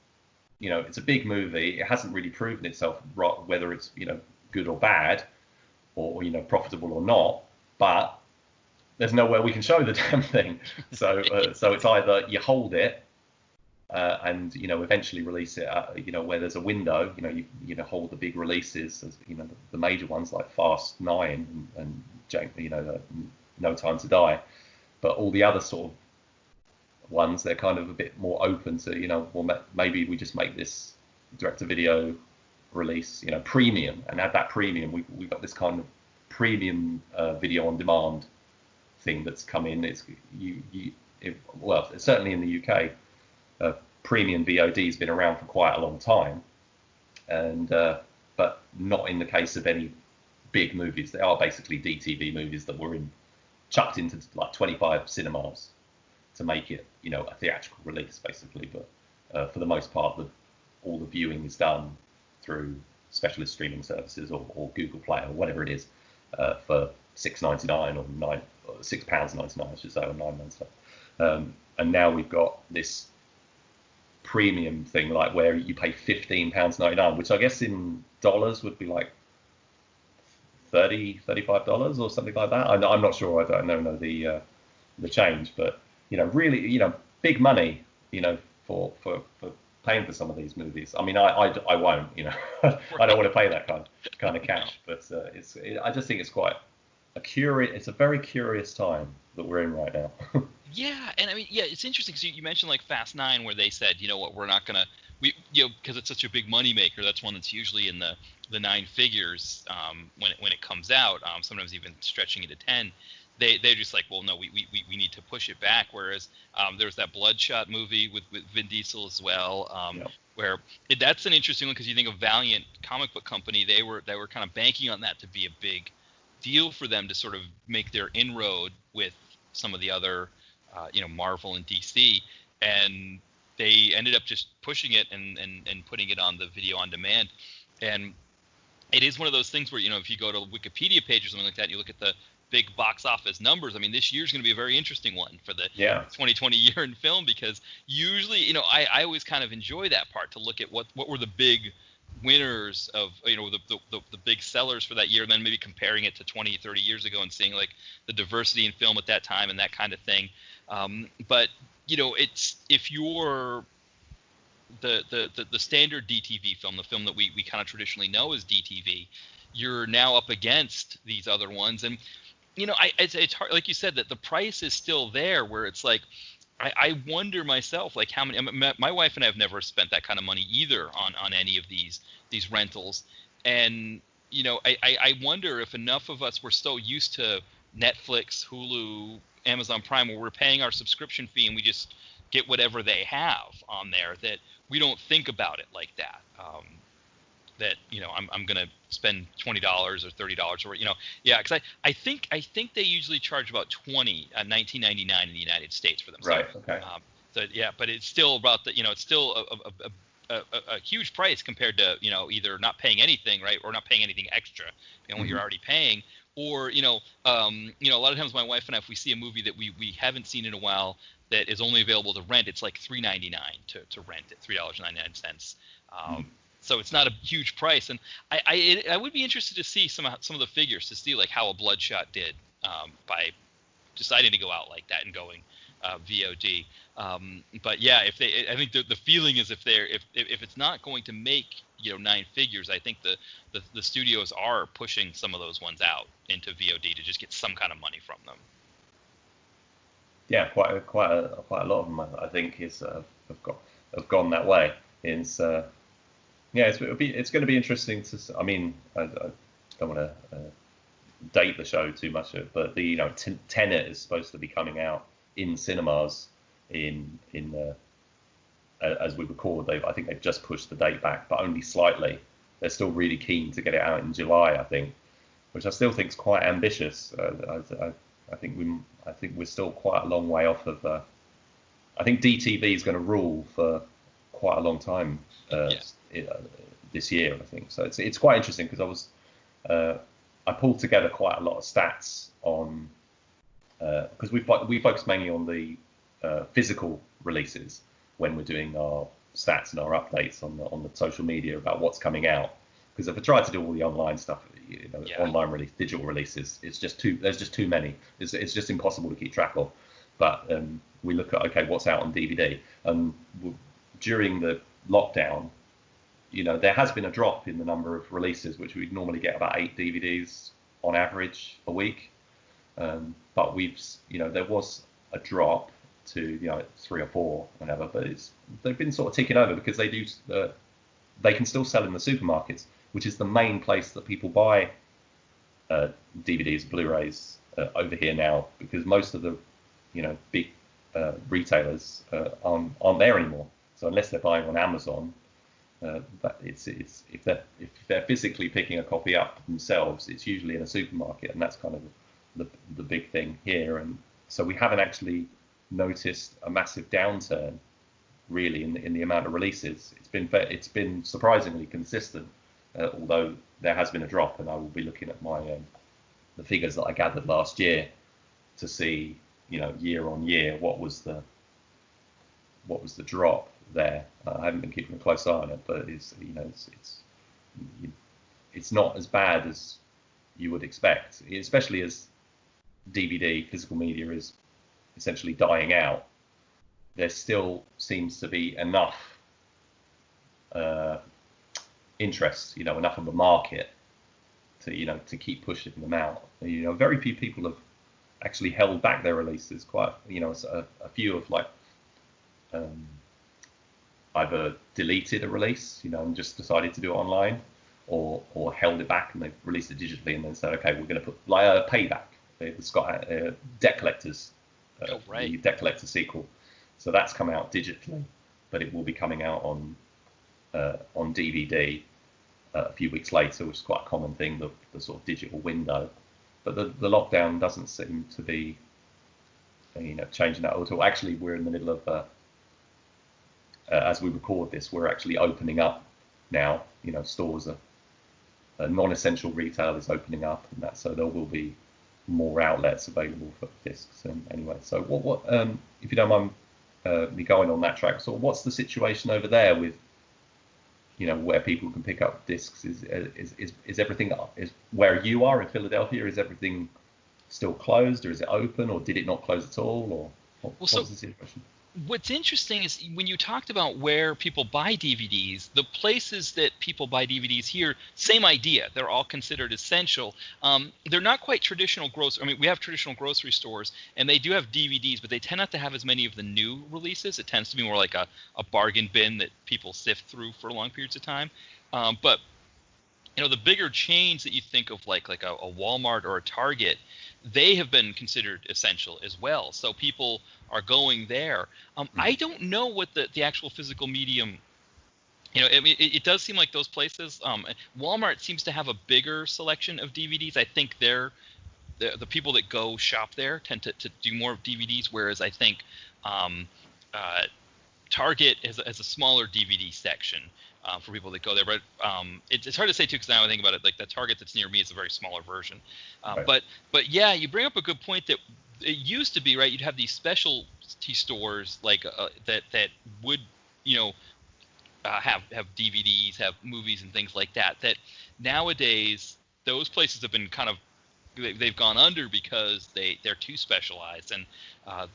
it's a big movie. It hasn't really proven itself whether it's good or bad, or profitable or not. But there's nowhere we can show the damn thing. So it's either you hold it and eventually release it where there's a window. You hold the big releases, as the major ones like Fast 9 and No Time to Die. But all the other sort of ones, they're kind of a bit more open to, well, maybe we just make this direct-to-video release, premium, and add that premium. We've got this kind of premium video on demand thing that's come in. It's certainly in the UK, premium VOD has been around for quite a long time, and but not in the case of any big movies. They are basically DTV movies that were chucked into like 25 cinemas to make it, a theatrical release, basically. But for the most part, all the viewing is done through specialist streaming services or Google Play or whatever it is, for £6.99 or £6.99, I should say, or £9.99. And now we've got this premium thing, like where you pay £15.99, which I guess in dollars would be like $35 or something like that. I'm not sure. I don't know the change, but really, big money, for paying for some of these movies. I mean, I won't, I don't want to pay that kind of cash, but I just think it's quite it's a very curious time that we're in right now. Yeah, and I mean, it's interesting because you mentioned like Fast 9, where they said, we're not gonna, because it's such a big moneymaker. That's one that's usually in the 9 figures when it comes out. Sometimes even stretching it to 10. They're just like, well, no, we need to push it back. Whereas there was that Bloodshot movie with Vin Diesel as well, where that's an interesting one because you think of Valiant comic book company, they were kind of banking on that to be a big deal for them to sort of make their inroad with some of the other, Marvel and DC, and they ended up just pushing it and putting it on the video on demand. And it is one of those things where, if you go to a Wikipedia page or something like that, and you look at the big box office numbers. I mean, this year's going to be a very interesting one for the 2020 year in film, because usually, I always kind of enjoy that part, to look at what were the big winners of, the big sellers for that year, and then maybe comparing it to 20, 30 years ago and seeing like the diversity in film at that time and that kind of thing. But, it's, if you're the standard DTV film, the film that we kind of traditionally know as DTV, you're now up against these other ones. And, it's hard, like you said, that the price is still there, where it's like, I wonder myself, like how many, my wife and I have never spent that kind of money either on any of these rentals. And, I wonder if enough of us were so used to Netflix, Hulu, Amazon Prime, where we're paying our subscription fee and we just get whatever they have on there, that we don't think about it like that. That I'm gonna spend $20 or $30 or because I think they usually charge about $19.99 in the United States for them. Right. Okay. But it's still about it's still a huge price compared to either not paying anything, right, or not paying anything extra what you're already paying. Or a lot of times my wife and I, if we see a movie that we haven't seen in a while that is only available to rent, it's like $3.99 to rent it, $3.99. So it's not a huge price, and I would be interested to see some of the figures, to see like how a Bloodshot did by deciding to go out like that and going VOD. But yeah, I think the feeling is if it's not going to make 9 figures, I think the studios are pushing some of those ones out into VOD to just get some kind of money from them. Yeah, quite a lot of them, I think, have gone that way. It's it's going to be interesting to. I mean, I don't want to date the show too much, but the Tenet is supposed to be coming out in cinemas as we record. I think they've just pushed the date back, but only slightly. They're still really keen to get it out in July, I think, which I still think is quite ambitious. I think we're still quite a long way off of. I think DTV is going to rule for quite a long time. this year, I think. So it's quite interesting because I pulled together quite a lot of stats on because we focus mainly on the physical releases when we're doing our stats and our updates on the social media about what's coming out. Because if I try to do all the online stuff, online release, digital releases, there's just too many. It's just impossible to keep track of. But we look at, okay, what's out on DVD. During the lockdown, there has been a drop in the number of releases, which we'd normally get about 8 DVDs on average a week. But there was a drop to 3 or 4, whatever. But they've been sort of ticking over because they can still sell in the supermarkets, which is the main place that people buy DVDs, Blu-rays over here now, because most of the big retailers aren't there anymore. So unless they're buying on Amazon, if they're physically picking a copy up themselves, it's usually in a supermarket, and that's kind of the big thing here. And so we haven't actually noticed a massive downturn really in the amount of releases. It's been surprisingly consistent, although there has been a drop, and I will be looking at my the figures that I gathered last year to see year on year what was the drop there. I haven't been keeping a close eye on it, but it's not as bad as you would expect, especially as DVD physical media is essentially dying out. There still seems to be enough interest, enough of a market to keep pushing them out. Very few people have actually held back their releases. Quite, a few have either deleted a release, and just decided to do it online, or held it back and they've released it digitally and then said, okay, we're going to put Payback. It's got Debt Collectors, the Debt Collector sequel. So that's come out digitally, but it will be coming out on DVD a few weeks later, which is quite a common thing, the sort of digital window. But the lockdown doesn't seem to be changing that at all. Actually, we're in the middle of as we record this, we're actually opening up now. Stores are non-essential retail is opening up, and that, so there will be more outlets available for discs. And anyway, so what if you don't mind me going on that track, so what's the situation over there with where people can pick up discs? Is everything, where you are in Philadelphia, is everything still closed, or is it open, or did it not close at all, or what's the situation? What's interesting is when you talked about where people buy DVDs, the places that people buy DVDs here, same idea. They're all considered essential. They're not quite traditional grocery. I mean, we have traditional grocery stores, and they do have DVDs, but they tend not to have as many of the new releases. It tends to be more like a bargain bin that people sift through for long periods of time. But the bigger chains that you think of, like a Walmart or a Target, they have been considered essential as well. So people are going there. I don't know what the actual physical medium, I mean, it does seem like those places. Walmart seems to have a bigger selection of DVDs. I think the people that go shop there tend to do more of DVDs, whereas I think Target has a smaller DVD section for people that go there. But it's hard to say too, because now I think about it, like the Target that's near me is a very smaller version. Right. But yeah, you bring up a good point that it used to be, right, you'd have these specialty stores like that would have DVDs, have movies and things like that. That nowadays those places have been kind of, they've gone under because they're too specialized, and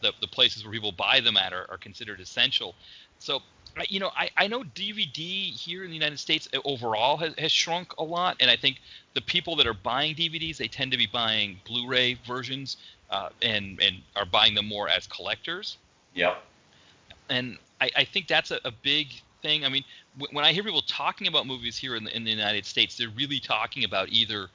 the places where people buy them at are considered essential. So I know DVD here in the United States overall has shrunk a lot, and I think the people that are buying DVDs, they tend to be buying Blu-ray versions and are buying them more as collectors. Yeah. And I think that's a big thing. I mean, when I hear people talking about movies here in the United States, they're really talking about either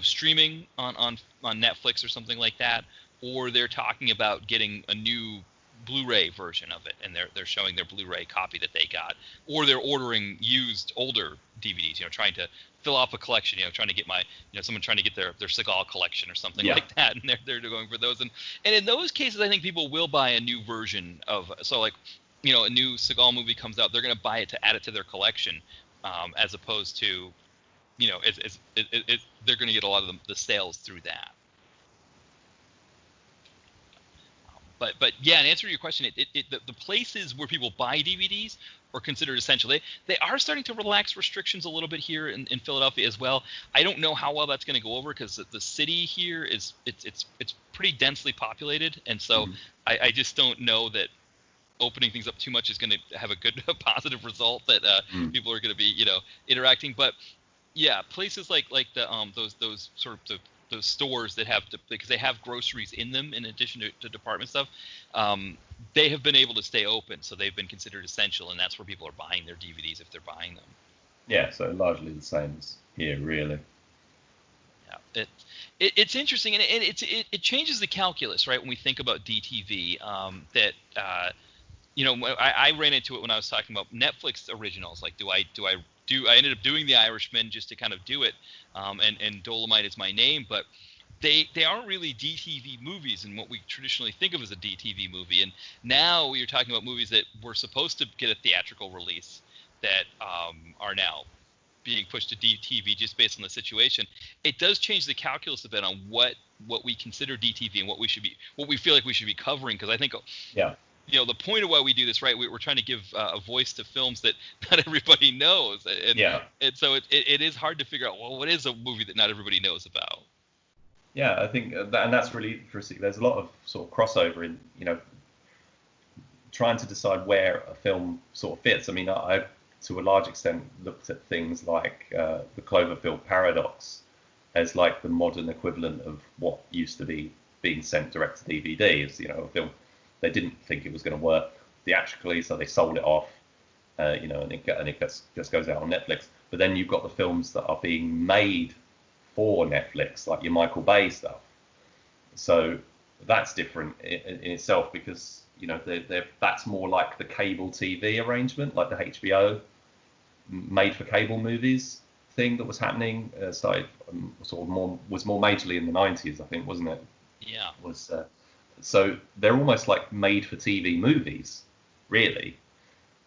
streaming on Netflix or something like that, or they're talking about getting a new Blu-ray version of it, and they're showing their Blu-ray copy that they got, or they're ordering used older DVDs, trying to fill up a collection, trying to get someone trying to get their Seagal collection or something like that, and they're going for those, and in those cases I think people will buy a new version of, so like a new Seagal movie comes out, they're going to buy it to add it to their collection. as opposed to, they're going to get a lot of the sales through that. But yeah, and answer to your question, the places where people buy DVDs are considered essential. They are starting to relax restrictions a little bit here in Philadelphia as well. I don't know how well that's going to go over because the city here it's pretty densely populated, and so I just don't know that opening things up too much is going to have a good positive result that people are going to be interacting. But yeah, places like the those sort of those stores that because they have groceries in them in addition to department stuff, they have been able to stay open, so they've been considered essential, and that's where people are buying their DVDs if they're buying them. Yeah, so largely the same as here, really. Yeah, it's interesting, and it changes the calculus, right? When we think about DTV, I ran into it when I was talking about Netflix originals. Like, I ended up doing The Irishman just to kind of do it, and Dolomite is my name, but they aren't really DTV movies in what we traditionally think of as a DTV movie. And now you're talking about movies that were supposed to get a theatrical release that are now being pushed to DTV just based on the situation. It does change the calculus a bit on what we consider DTV and what we feel like we should be covering, because I think the point of why we do this, right? We're trying to give a voice to films that not everybody knows, and so it is hard to figure out, well, what is a movie that not everybody knows about? Yeah, I think and that's really interesting. There's a lot of sort of crossover in trying to decide where a film sort of fits. I mean, I to a large extent looked at things like the Cloverfield paradox as like the modern equivalent of what used to be being sent direct to DVD. As a film. They didn't think it was going to work theatrically, so they sold it off, and it just goes out on Netflix. But then you've got the films that are being made for Netflix, like your Michael Bay stuff. So that's different in itself because that's more like the cable TV arrangement, like the HBO made for cable movies thing that was happening. Started was more majorly in the 90s, I think, wasn't it? Yeah. So they're almost like made for TV movies, really.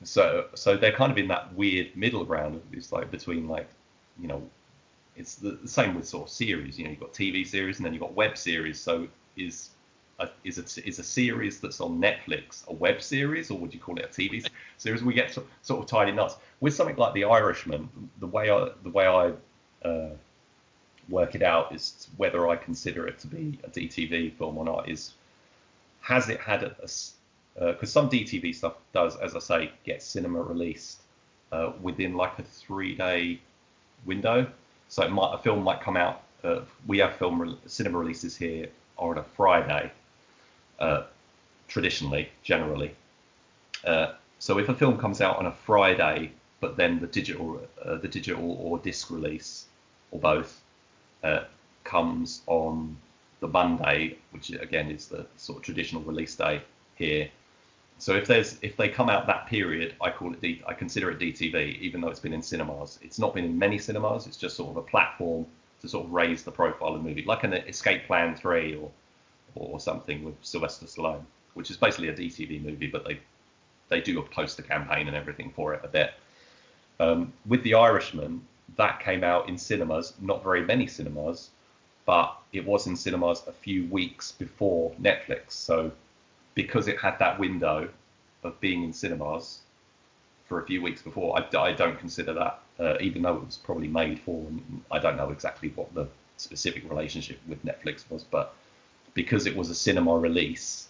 So they're kind of in that weird middle ground. It's like between it's the same with sort of series. You've got TV series and then you've got web series. So is a series that's on Netflix a web series, or would you call it a TV series? We get sort of tied in knots with something like The Irishman. The way I work it out is whether I consider it to be a DTV film or not. Has it had because some DTV stuff does, as I say, get cinema released within like a 3-day window. So a film might come out. We have cinema releases here on a Friday, generally. So if a film comes out on a Friday, but then the digital or disc release or both comes on the Monday, which again is the sort of traditional release day here. So if they come out that period, I consider it DTV, even though it's been in cinemas. It's not been in many cinemas. It's just sort of a platform to sort of raise the profile of the movie, like an Escape Plan 3 or something with Sylvester Stallone, which is basically a DTV movie, but they do a poster campaign and everything for it a bit. With The Irishman, that came out in cinemas, not very many cinemas, but it was in cinemas a few weeks before Netflix. So because it had that window of being in cinemas for a few weeks before, I don't consider that, even though it was probably made for, I don't know exactly what the specific relationship with Netflix was, but because it was a cinema release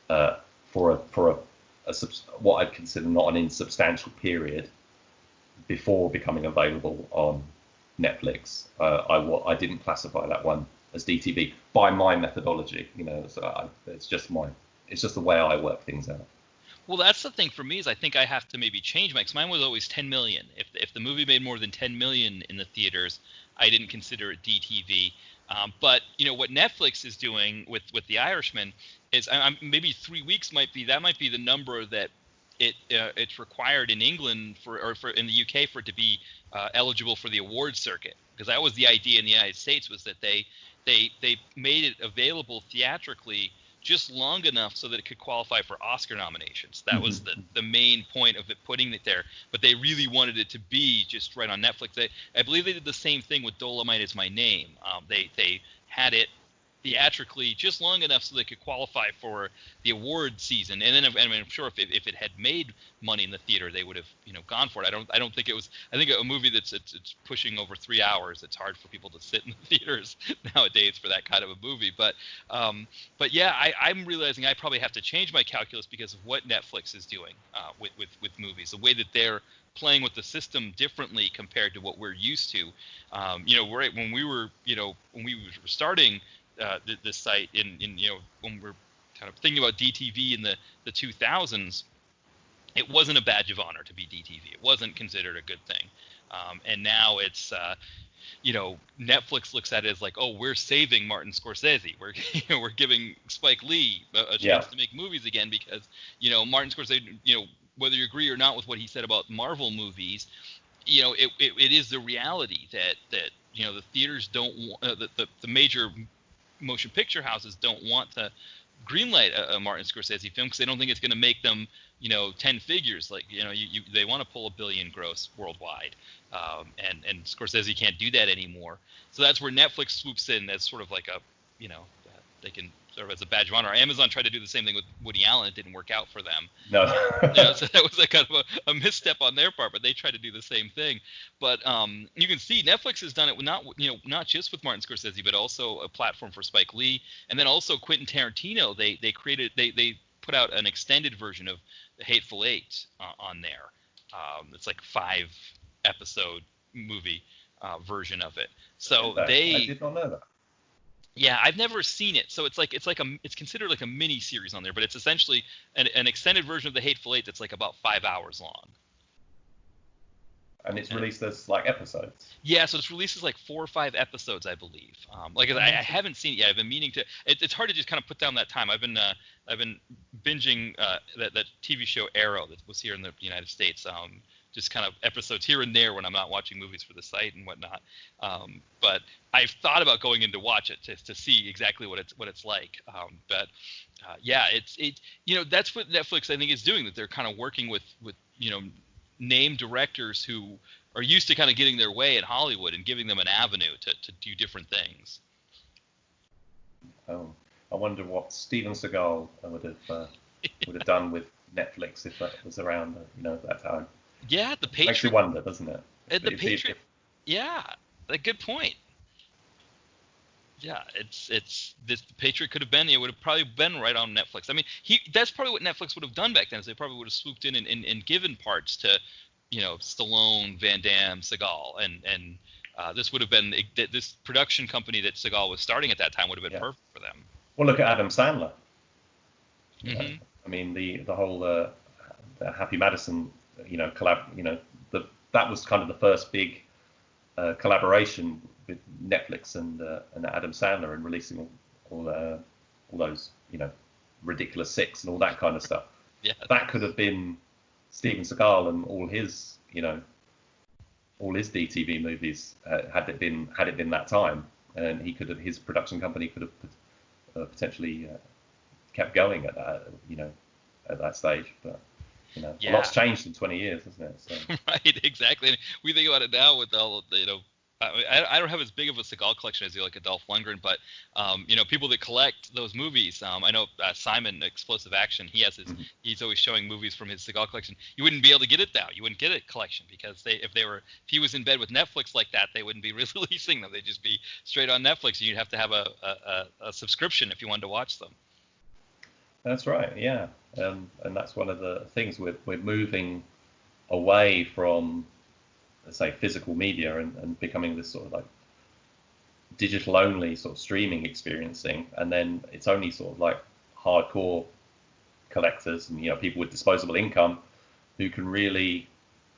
for what I'd consider not an insubstantial period before becoming available on Netflix, I didn't classify that one as DTV by my methodology. So it's just the way I work things out. Well, that's the thing for me is I think I have to maybe change because mine was always 10 million. If the movie made more than 10 million in the theaters, I didn't consider it DTV. But what Netflix is doing with The Irishman is maybe 3 weeks might be the number that it's required in England for in the UK for it to be eligible for the awards circuit, because that was the idea in the United States, was that they made it available theatrically just long enough so that it could qualify for Oscar nominations. That was the main point of it, putting it there. But they really wanted it to be just right on Netflix. I believe they did the same thing with Dolomite Is My Name. They had it theatrically just long enough so they could qualify for the award season, and then I'm sure if it had made money in the theater, they would have gone for it. I don't think it was. I think a movie that's it's pushing over 3 hours. It's hard for people to sit in the theaters nowadays for that kind of a movie. But yeah, I'm realizing I probably have to change my calculus because of what Netflix is doing with movies, the way that they're playing with the system differently compared to what we're used to. When we were starting this site in when we're kind of thinking about DTV in the 2000s, it wasn't a badge of honor to be DTV. It wasn't considered a good thing. And now it's Netflix looks at it as like, oh, we're saving Martin Scorsese. We're giving Spike Lee a chance to make movies again because Martin Scorsese, whether you agree or not with what he said about Marvel movies, it is the reality that the theaters don't want the major motion picture houses don't want to greenlight a Martin Scorsese film because they don't think it's going to make them 10 figures. Like they want to pull $1 billion gross worldwide, and Scorsese can't do that anymore. So that's where Netflix swoops in as sort of like a they can serve as a badge of honor. Amazon tried to do the same thing with Woody Allen. It didn't work out for them. No. So that was a kind of a misstep on their part, but they tried to do the same thing. But you can see Netflix has done it not just with Martin Scorsese, but also a platform for Spike Lee, and then also Quentin Tarantino. They put out an extended version of The Hateful Eight on there. It's like 5-episode movie version of it. So I did not know that. Yeah, I've never seen it. So it's considered like a mini series on there, but it's essentially an extended version of The Hateful Eight that's like about 5 hours long. And it's released as like episodes. Yeah, so it's released as like 4 or 5 episodes, I believe. I haven't seen it yet. I've been meaning to. It's hard to just kind of put down that time. I've been binging that TV show Arrow that was here in the United States. Just kind of episodes here and there when I'm not watching movies for the site and whatnot. But I've thought about going in to watch it to see exactly what it's like. That's what Netflix I think is doing. That they're kind of working with named directors who are used to kind of getting their way in Hollywood and giving them an avenue to do different things. Oh, I wonder what Steven Seagal would have done with Netflix if that was around at that time. Yeah, the Patriot. Makes you wonder, doesn't it? The Patriot. Yeah, a good point. Yeah, the Patriot could have been. It would have probably been right on Netflix. I mean, that's probably what Netflix would have done back then. Is they probably would have swooped in and given parts to, Stallone, Van Damme, Seagal, and this would have been this production company that Seagal was starting at that time would have been perfect for them. Well, look at Adam Sandler. Mm-hmm. I mean, the whole the Happy Madison, collab. That was kind of the first big collaboration with Netflix and Adam Sandler and releasing all those ridiculous six and all that kind of stuff. Yeah, that could have been Steven Seagal and all his DTV movies had it been that time, and his production company could have potentially kept going at that at that stage, but. A lot's changed in 20 years, hasn't it? So. Right, exactly. And we think about it now with all of the, I don't have as big of a Seagal collection as you like a Dolph Lundgren, but people that collect those movies. I know Simon, Explosive Action. He's always showing movies from his Seagal collection. You wouldn't be able to get it now. You wouldn't get a collection because if he was in bed with Netflix like that, they wouldn't be releasing them. They'd just be straight on Netflix. You'd have to have a subscription if you wanted to watch them. That's right, yeah, and that's one of the things we're moving away from, let's say, physical media and becoming this sort of like digital only sort of streaming experiencing, and then it's only sort of like hardcore collectors and people with disposable income who can really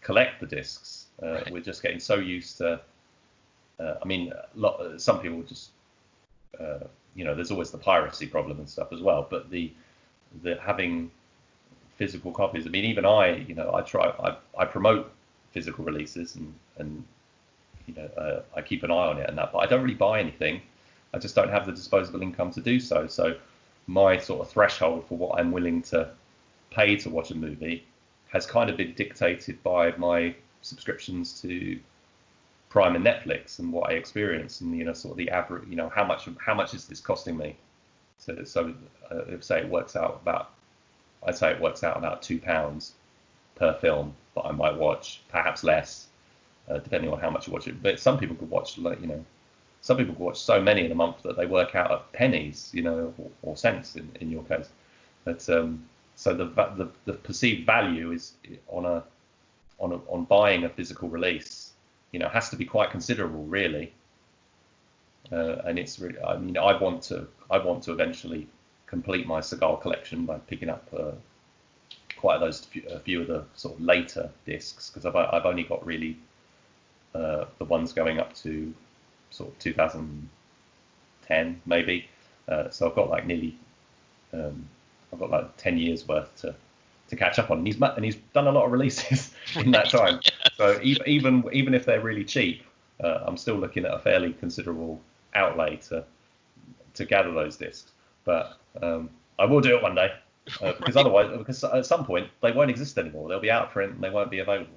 collect the discs. Right. We're just getting so used to. Some people just there's always the piracy problem and stuff as well, but the having physical copies. I mean, even I promote physical releases and I keep an eye on it and that, but I don't really buy anything. I just don't have the disposable income to do so. So my sort of threshold for what I'm willing to pay to watch a movie has kind of been dictated by my subscriptions to Prime and Netflix and what I experience, and sort of the average, how much is this costing me? So I'd say it works out about £2 per film that I might watch, perhaps less, depending on how much you watch it. But some people could watch so many in a month that they work out at pennies, or cents in your case. But so the perceived value is on buying a physical release, has to be quite considerable, really. And it's really, I want to eventually complete my Seagal collection by picking up a few of the sort of later discs, because I've only got really the ones going up to sort of 2010 maybe. So I've got like 10 years worth to catch up on, and he's done a lot of releases in that time. Yes. So even if they're really cheap, I'm still looking at a fairly considerable outlay to gather those discs. But I will do it one day, because otherwise, at some point they won't exist anymore. They'll be out of print and they won't be available.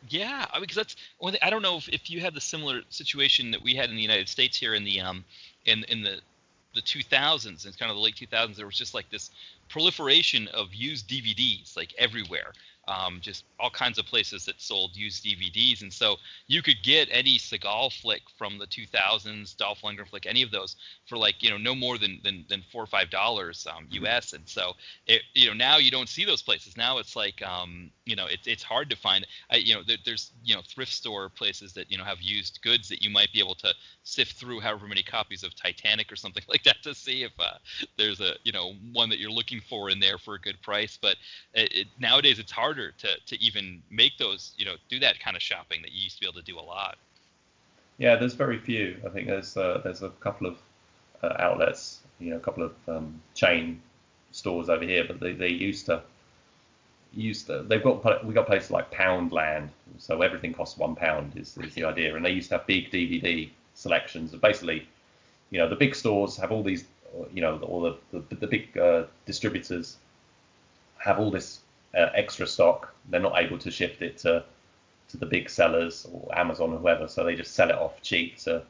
Yeah, because that's one thing. I don't know if you had the similar situation that we had in the United States here in the in the 2000s, and kind of the late 2000s. There was just like this proliferation of used DVDs like everywhere. Just all kinds of places that sold used DVDs, and so you could get any Seagal flick from the 2000s, Dolph Lundgren flick, any of those for like no more than $4 or $5 US. And so now you don't see those places. Now it's like it's hard to find. There's thrift store places that have used goods that you might be able to sift through however many copies of Titanic or something like that to see if there's a one that you're looking for in there for a good price. But nowadays it's harder to even make those, do that kind of shopping that you used to be able to do a lot. Yeah, there's very few. I think there's a couple of outlets, a couple of chain stores over here, but they used to we got places like Poundland, so everything costs £1 is the idea, and they used to have big DVD selections of basically, the big stores have all these, all the big distributors have all this extra stock. They're not able to shift it to the big sellers or Amazon or whoever, so they just sell it off cheap to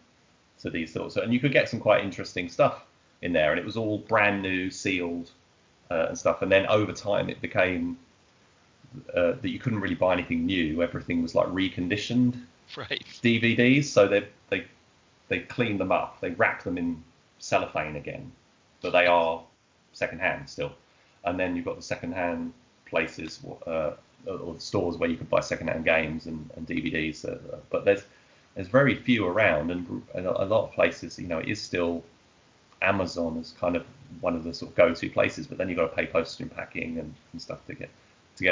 these sorts. And you could get some quite interesting stuff in there, and it was all brand new, sealed and stuff. And then over time, it became that you couldn't really buy anything new. Everything was like reconditioned DVDs, so they cleaned them up, they wrap them in cellophane again, but they are secondhand still. And then you've got the secondhand places or the stores where you could buy secondhand games and DVDs, but there's very few around, and a lot of places, it is still Amazon is kind of one of the sort of go-to places, but then you've got to pay postage and packing and stuff to get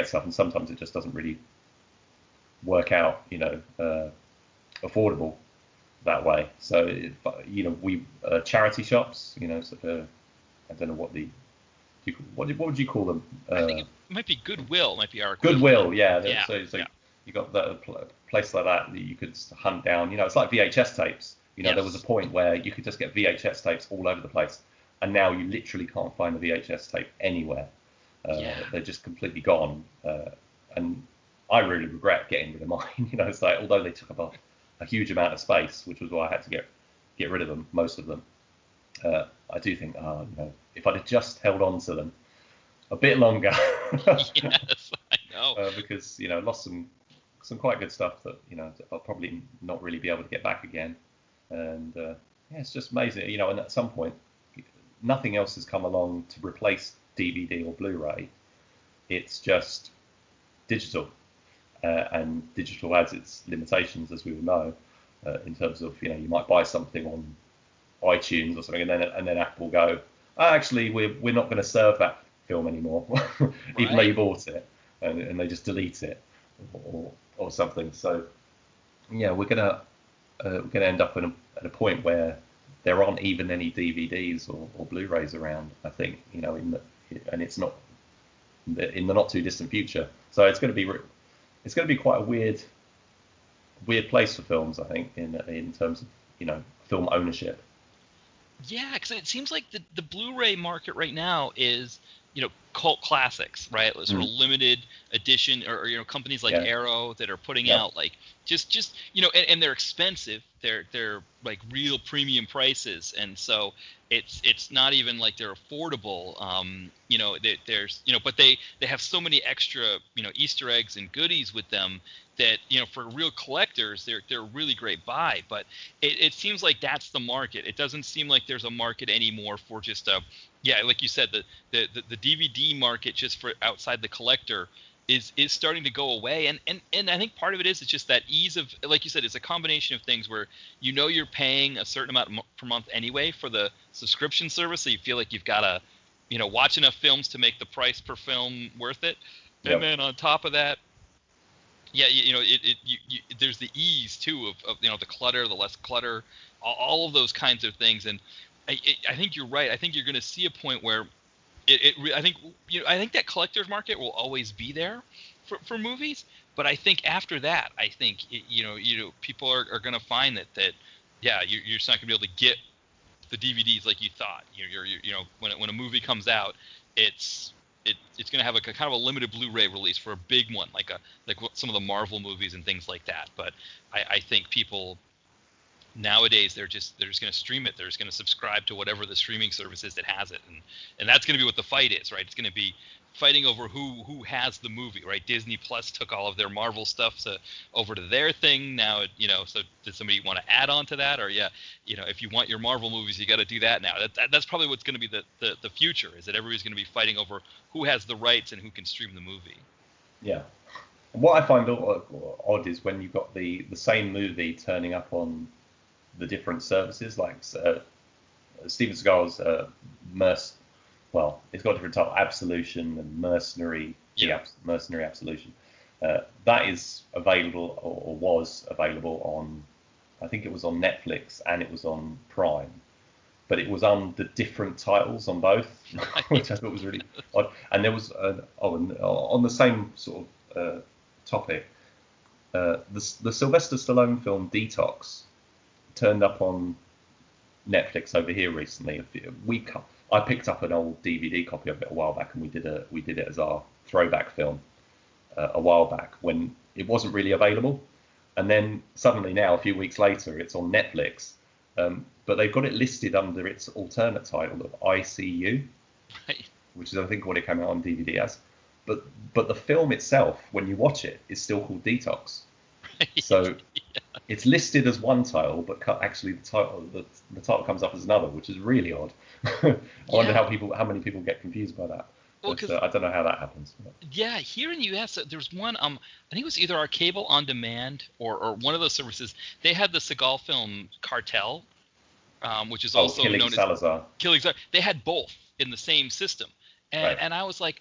stuff, and sometimes it just doesn't really work out, affordable that way. So we charity shops, I don't know what would you call them? I think it might be Goodwill. Might be our Goodwill. Yeah. Yeah. So you got a place like that you could hunt down. It's like VHS tapes. Yes. There was a point where you could just get VHS tapes all over the place, and now you literally can't find the VHS tape anywhere. They're just completely gone. And I really regret getting rid of mine. It's like, although they took up a huge amount of space, which was why I had to get rid of them, most of them. I do think, if I'd have just held on to them a bit longer. Yes, I know. Because lost some quite good stuff that I'll probably not really be able to get back again. And it's just amazing, and at some point, nothing else has come along to replace DVD or Blu-ray. It's just digital, and digital has its limitations, as we all know, in terms of you might buy something on iTunes or something, and then Apple go, actually we're not going to serve that film anymore, even though you bought it, and they just delete it or something. So we're gonna end up at a point where there aren't even any DVDs or Blu-rays around, I think, and it's not in the not too distant future. So it's going to be quite a weird place for films, I think, in terms of film ownership. Yeah, because it seems like the Blu-ray market right now is, cult classics, right? Sort of limited edition, or companies like Arrow that are putting out like just and they're expensive. They're like real premium prices, and so it's not even like they're affordable. There's but they have so many extra Easter eggs and goodies with them that for real collectors they're a really great buy. But it seems like that's the market. It doesn't seem like there's a market anymore for just like you said, the DVD market just for outside the collector is starting to go away, and I think part of it is it's just that ease of, like you said, it's a combination of things where you're paying a certain amount per month anyway for the subscription service, so you feel like you've got to watch enough films to make the price per film worth it, and then on top of that, there's the ease too of the clutter, the less clutter, all of those kinds of things, and I think you're right. I think you're going to see a point where I think that collector's market will always be there for movies, but I think after that, I think people are going to find that you're just not going to be able to get the DVDs like you thought. When a movie comes out, it's going to have a kind of a limited Blu-ray release for a big one, like some of the Marvel movies and things like that. But I think people nowadays they're just going to stream it. They're just going to subscribe to whatever the streaming service is that has it, and that's going to be what the fight is, right? It's going to be fighting over who has the movie, right? Disney Plus took all of their Marvel stuff over to their thing now. So did somebody want to add on to that, or if you want your Marvel movies, you got to do that now. That's probably what's going to be the future, is that everybody's going to be fighting over who has the rights and who can stream the movie. Yeah. What I find odd is when you've got the same movie turning up on the different services, like Steven Seagal's it's got a different title, Absolution and Mercenary, Mercenary Absolution. That is available, or was available on, I think it was on Netflix and it was on Prime, but it was under different titles on both, which I thought was really odd. And there was on the same sort of topic, the Sylvester Stallone film Detox turned up on Netflix over here recently. I picked up an old DVD copy of it a while back, and we did it as our throwback film a while back when it wasn't really available. And then suddenly now, a few weeks later, it's on Netflix, but they've got it listed under its alternate title of ICU, which is I think what it came out on DVD as. But the film itself, when you watch it, is still called Detox. So it's listed as one title, but actually the title comes up as another, which is really odd. I wonder how many people get confused by that. Well, I don't know how that happens. Yeah, here in the U.S., there's one. I think it was either our cable on demand or one of those services. They had the Seagal film Cartel, which is also Killing known Salazar. as Killing Salazar. They had both in the same system, and I was like.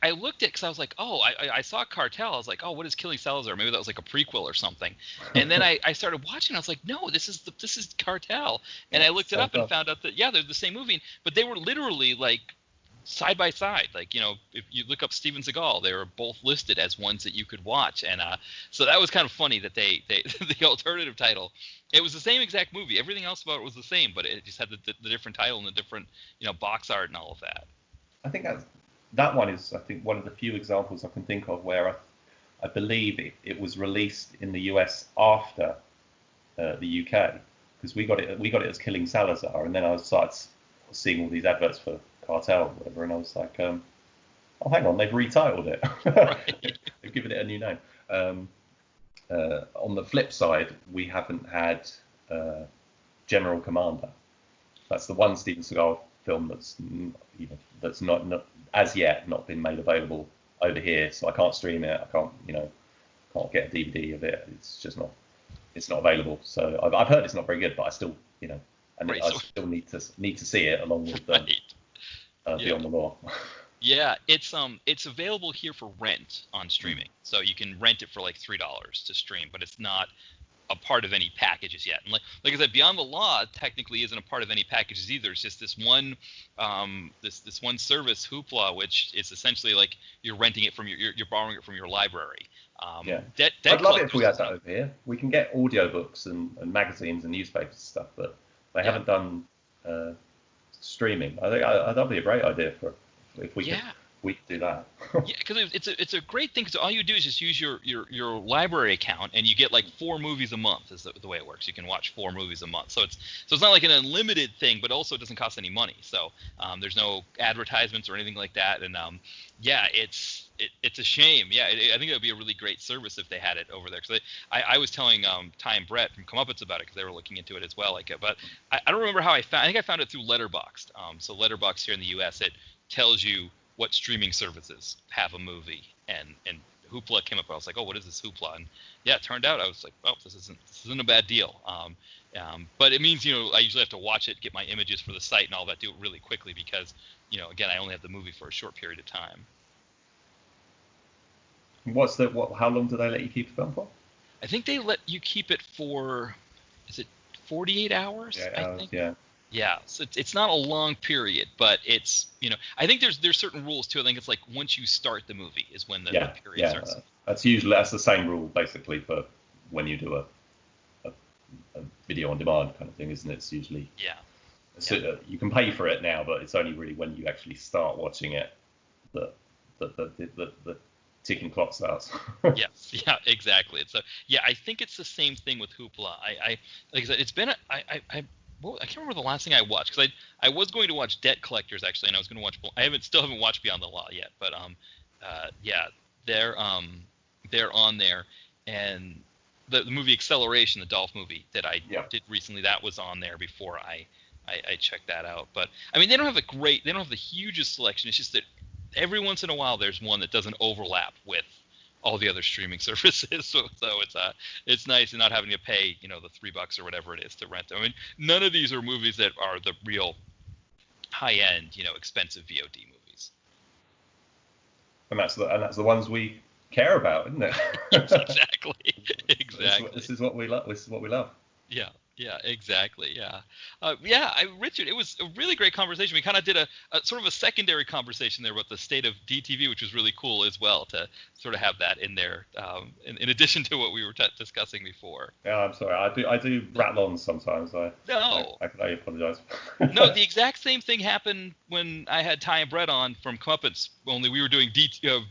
I looked at it because I was like, I saw Cartel. I was like, what is Killing Salazar? Maybe that was like a prequel or something. And then I started watching. I was like, no, this is Cartel. And I looked it up and found out that they're the same movie, but they were literally like side by side. Like if you look up Steven Seagal, they were both listed as ones that you could watch. And so that was kind of funny that they the alternative title. It was the same exact movie. Everything else about it was the same, but it just had the different title and the different box art and all of that. I think that one is, I think, one of the few examples I can think of where I believe it was released in the US after the UK, because we got it as Killing Salazar, and then I started seeing all these adverts for Cartel or whatever, and I was like, hang on, they've retitled it. Right. They've given it a new name. On the flip side, we haven't had General Commander. That's the one Steven Seagal film that's not as yet not been made available over here, so I can't stream it. I can't get a DVD of it. It's just not available. So I've heard it's not very good, but I still I still need to see it along with Beyond the Law. Yeah, it's available here for rent on streaming, so you can rent it for like $3 to stream, but it's not a part of any packages yet. And like I said, Beyond the Law technically isn't a part of any packages either. It's just this one this one service, Hoopla, which is essentially like you're renting it from you're borrowing it from your library. I'd love it if we had that over here. We can get audiobooks and magazines and newspapers and stuff, but they haven't done streaming. I think that'd be a great idea for if we could do that. Yeah, because it's a great thing, because all you do is just use your library account, and you get like 4 movies a month is the way it works. You can watch 4 movies a month, so it's not like an unlimited thing, but also it doesn't cost any money. So there's no advertisements or anything like that, and it's a shame. Yeah, I think it would be a really great service if they had it over there. Because I was telling Ty and Brett from Comeuppance about it, because they were looking into it as well. But I don't remember how I think I found it through Letterboxd. So Letterboxd here in the U.S., it tells you what streaming services have a movie, and Hoopla came up. I was like, oh, what is this Hoopla? And yeah, it turned out I was like, oh, this isn't a bad deal. But it means, I usually have to watch it, get my images for the site and all that, do it really quickly, because again, I only have the movie for a short period of time. How long do they let you keep a film for? I think they let you keep it for, is it 48 hours? I think. Yeah. Yeah, so it's not a long period, but it's I think there's certain rules too. I think it's like once you start the movie is when the period starts. That's the same rule basically for when you do a video on demand kind of thing, isn't it? It's usually so you can pay for it now, but it's only really when you actually start watching it that the ticking clock starts. Yes, yeah, exactly. I think it's the same thing with Hoopla. I like I said, it's been I can't remember the last thing I watched, because I was going to watch Debt Collectors actually, and I was going to watch. I still haven't watched Beyond the Law yet, but they're on there, and the movie Acceleration, the Dolph movie that I did recently, that was on there before I checked that out. But I mean, they don't have the hugest selection. It's just that every once in a while there's one that doesn't overlap with all the other streaming services, so it's nice and not having to pay the $3 or whatever it is to rent them. I mean, none of these are movies that are the real high end, expensive VOD movies. And that's the ones we care about, isn't it? Exactly. This is what we love. Yeah, exactly. Yeah. Richard, it was a really great conversation. We kind of did a sort of a secondary conversation there about the state of DTV, which was really cool as well, to sort of have that in there, in addition to what we were discussing before. Yeah, I'm sorry. I do rattle on sometimes. I apologize. No, the exact same thing happened when I had Ty and Brett on from Comeuppance, only we were doing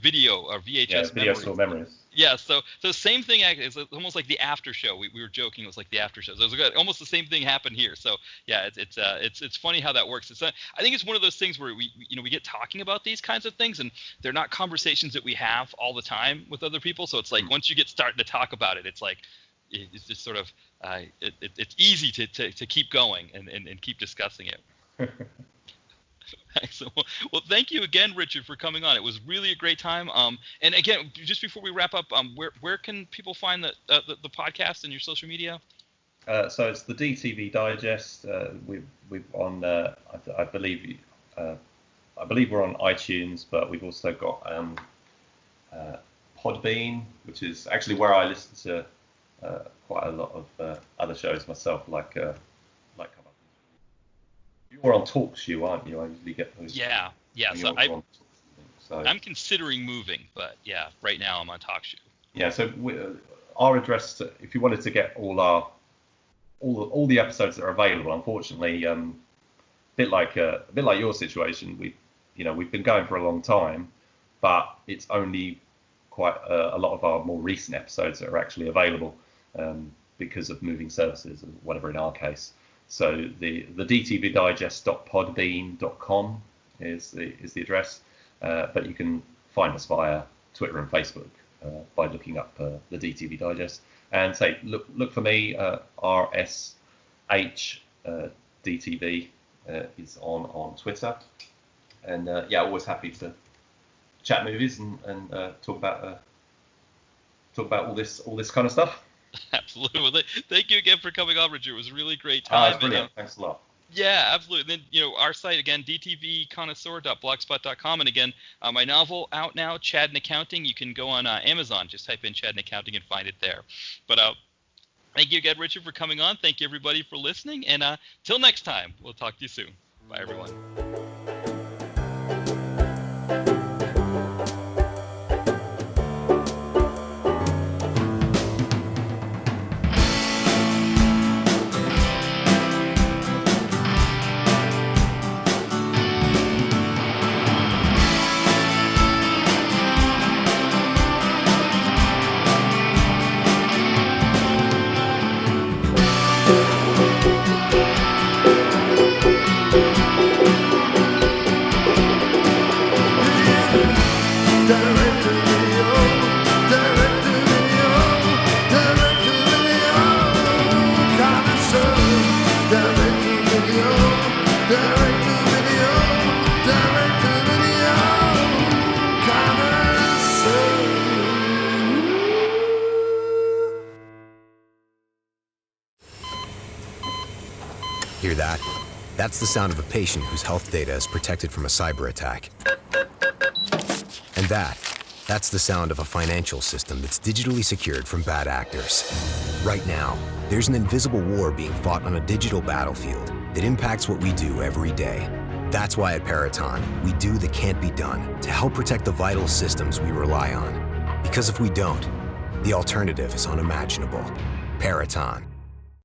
video or VHS video store memories. Yeah, so same thing. It's almost like the after show. We were joking. It was like the after show. So it was almost the same thing happened here. So yeah, it's funny how that works. I think it's one of those things where we get talking about these kinds of things, and they're not conversations that we have all the time with other people. So it's like once you get started to talk about it, it's like it's just sort of it's easy to keep going and keep discussing it. Excellent. Well, thank you again, Richard, for coming on. It was really a great time. And again, just before we wrap up, where can people find the podcast and your social media? So it's the DTV Digest. We've on. I believe we're on iTunes, but we've also got Podbean, which is actually where I listen to quite a lot of other shows myself, like. You're on TalkShoe, aren't you? I usually get those. Yeah. So I'm considering moving, but yeah, right now I'm on TalkShoe. Yeah. So our address, if you wanted to get all the episodes that are available, unfortunately, a bit like your situation, we've been going for a long time, but it's only quite a lot of our more recent episodes that are actually available because of moving services or whatever in our case. So the dtvdigest.podbean.com is the address, but you can find us via Twitter and Facebook by looking up the DTV Digest, and say look for me, RSH DTV is on Twitter, and always happy to chat movies and talk about all this kind of stuff. Absolutely. Well, thank you again for coming on, Richard. It was a really great time. It's brilliant. Thanks a lot. Yeah, absolutely. And then, our site, again, dtvconnoisseur.blogspot.com. And again, my novel out now, Chad in Accounting. You can go on Amazon. Just type in Chad in Accounting and find it there. But thank you again, Richard, for coming on. Thank you, everybody, for listening. And till next time, we'll talk to you soon. Bye, everyone. Hear that? That's the sound of a patient whose health data is protected from a cyber attack. And that's the sound of a financial system that's digitally secured from bad actors. Right now, there's an invisible war being fought on a digital battlefield that impacts what we do every day. That's why at Patriot, we do the can't be done to help protect the vital systems we rely on. Because if we don't, the alternative is unimaginable. Patriot,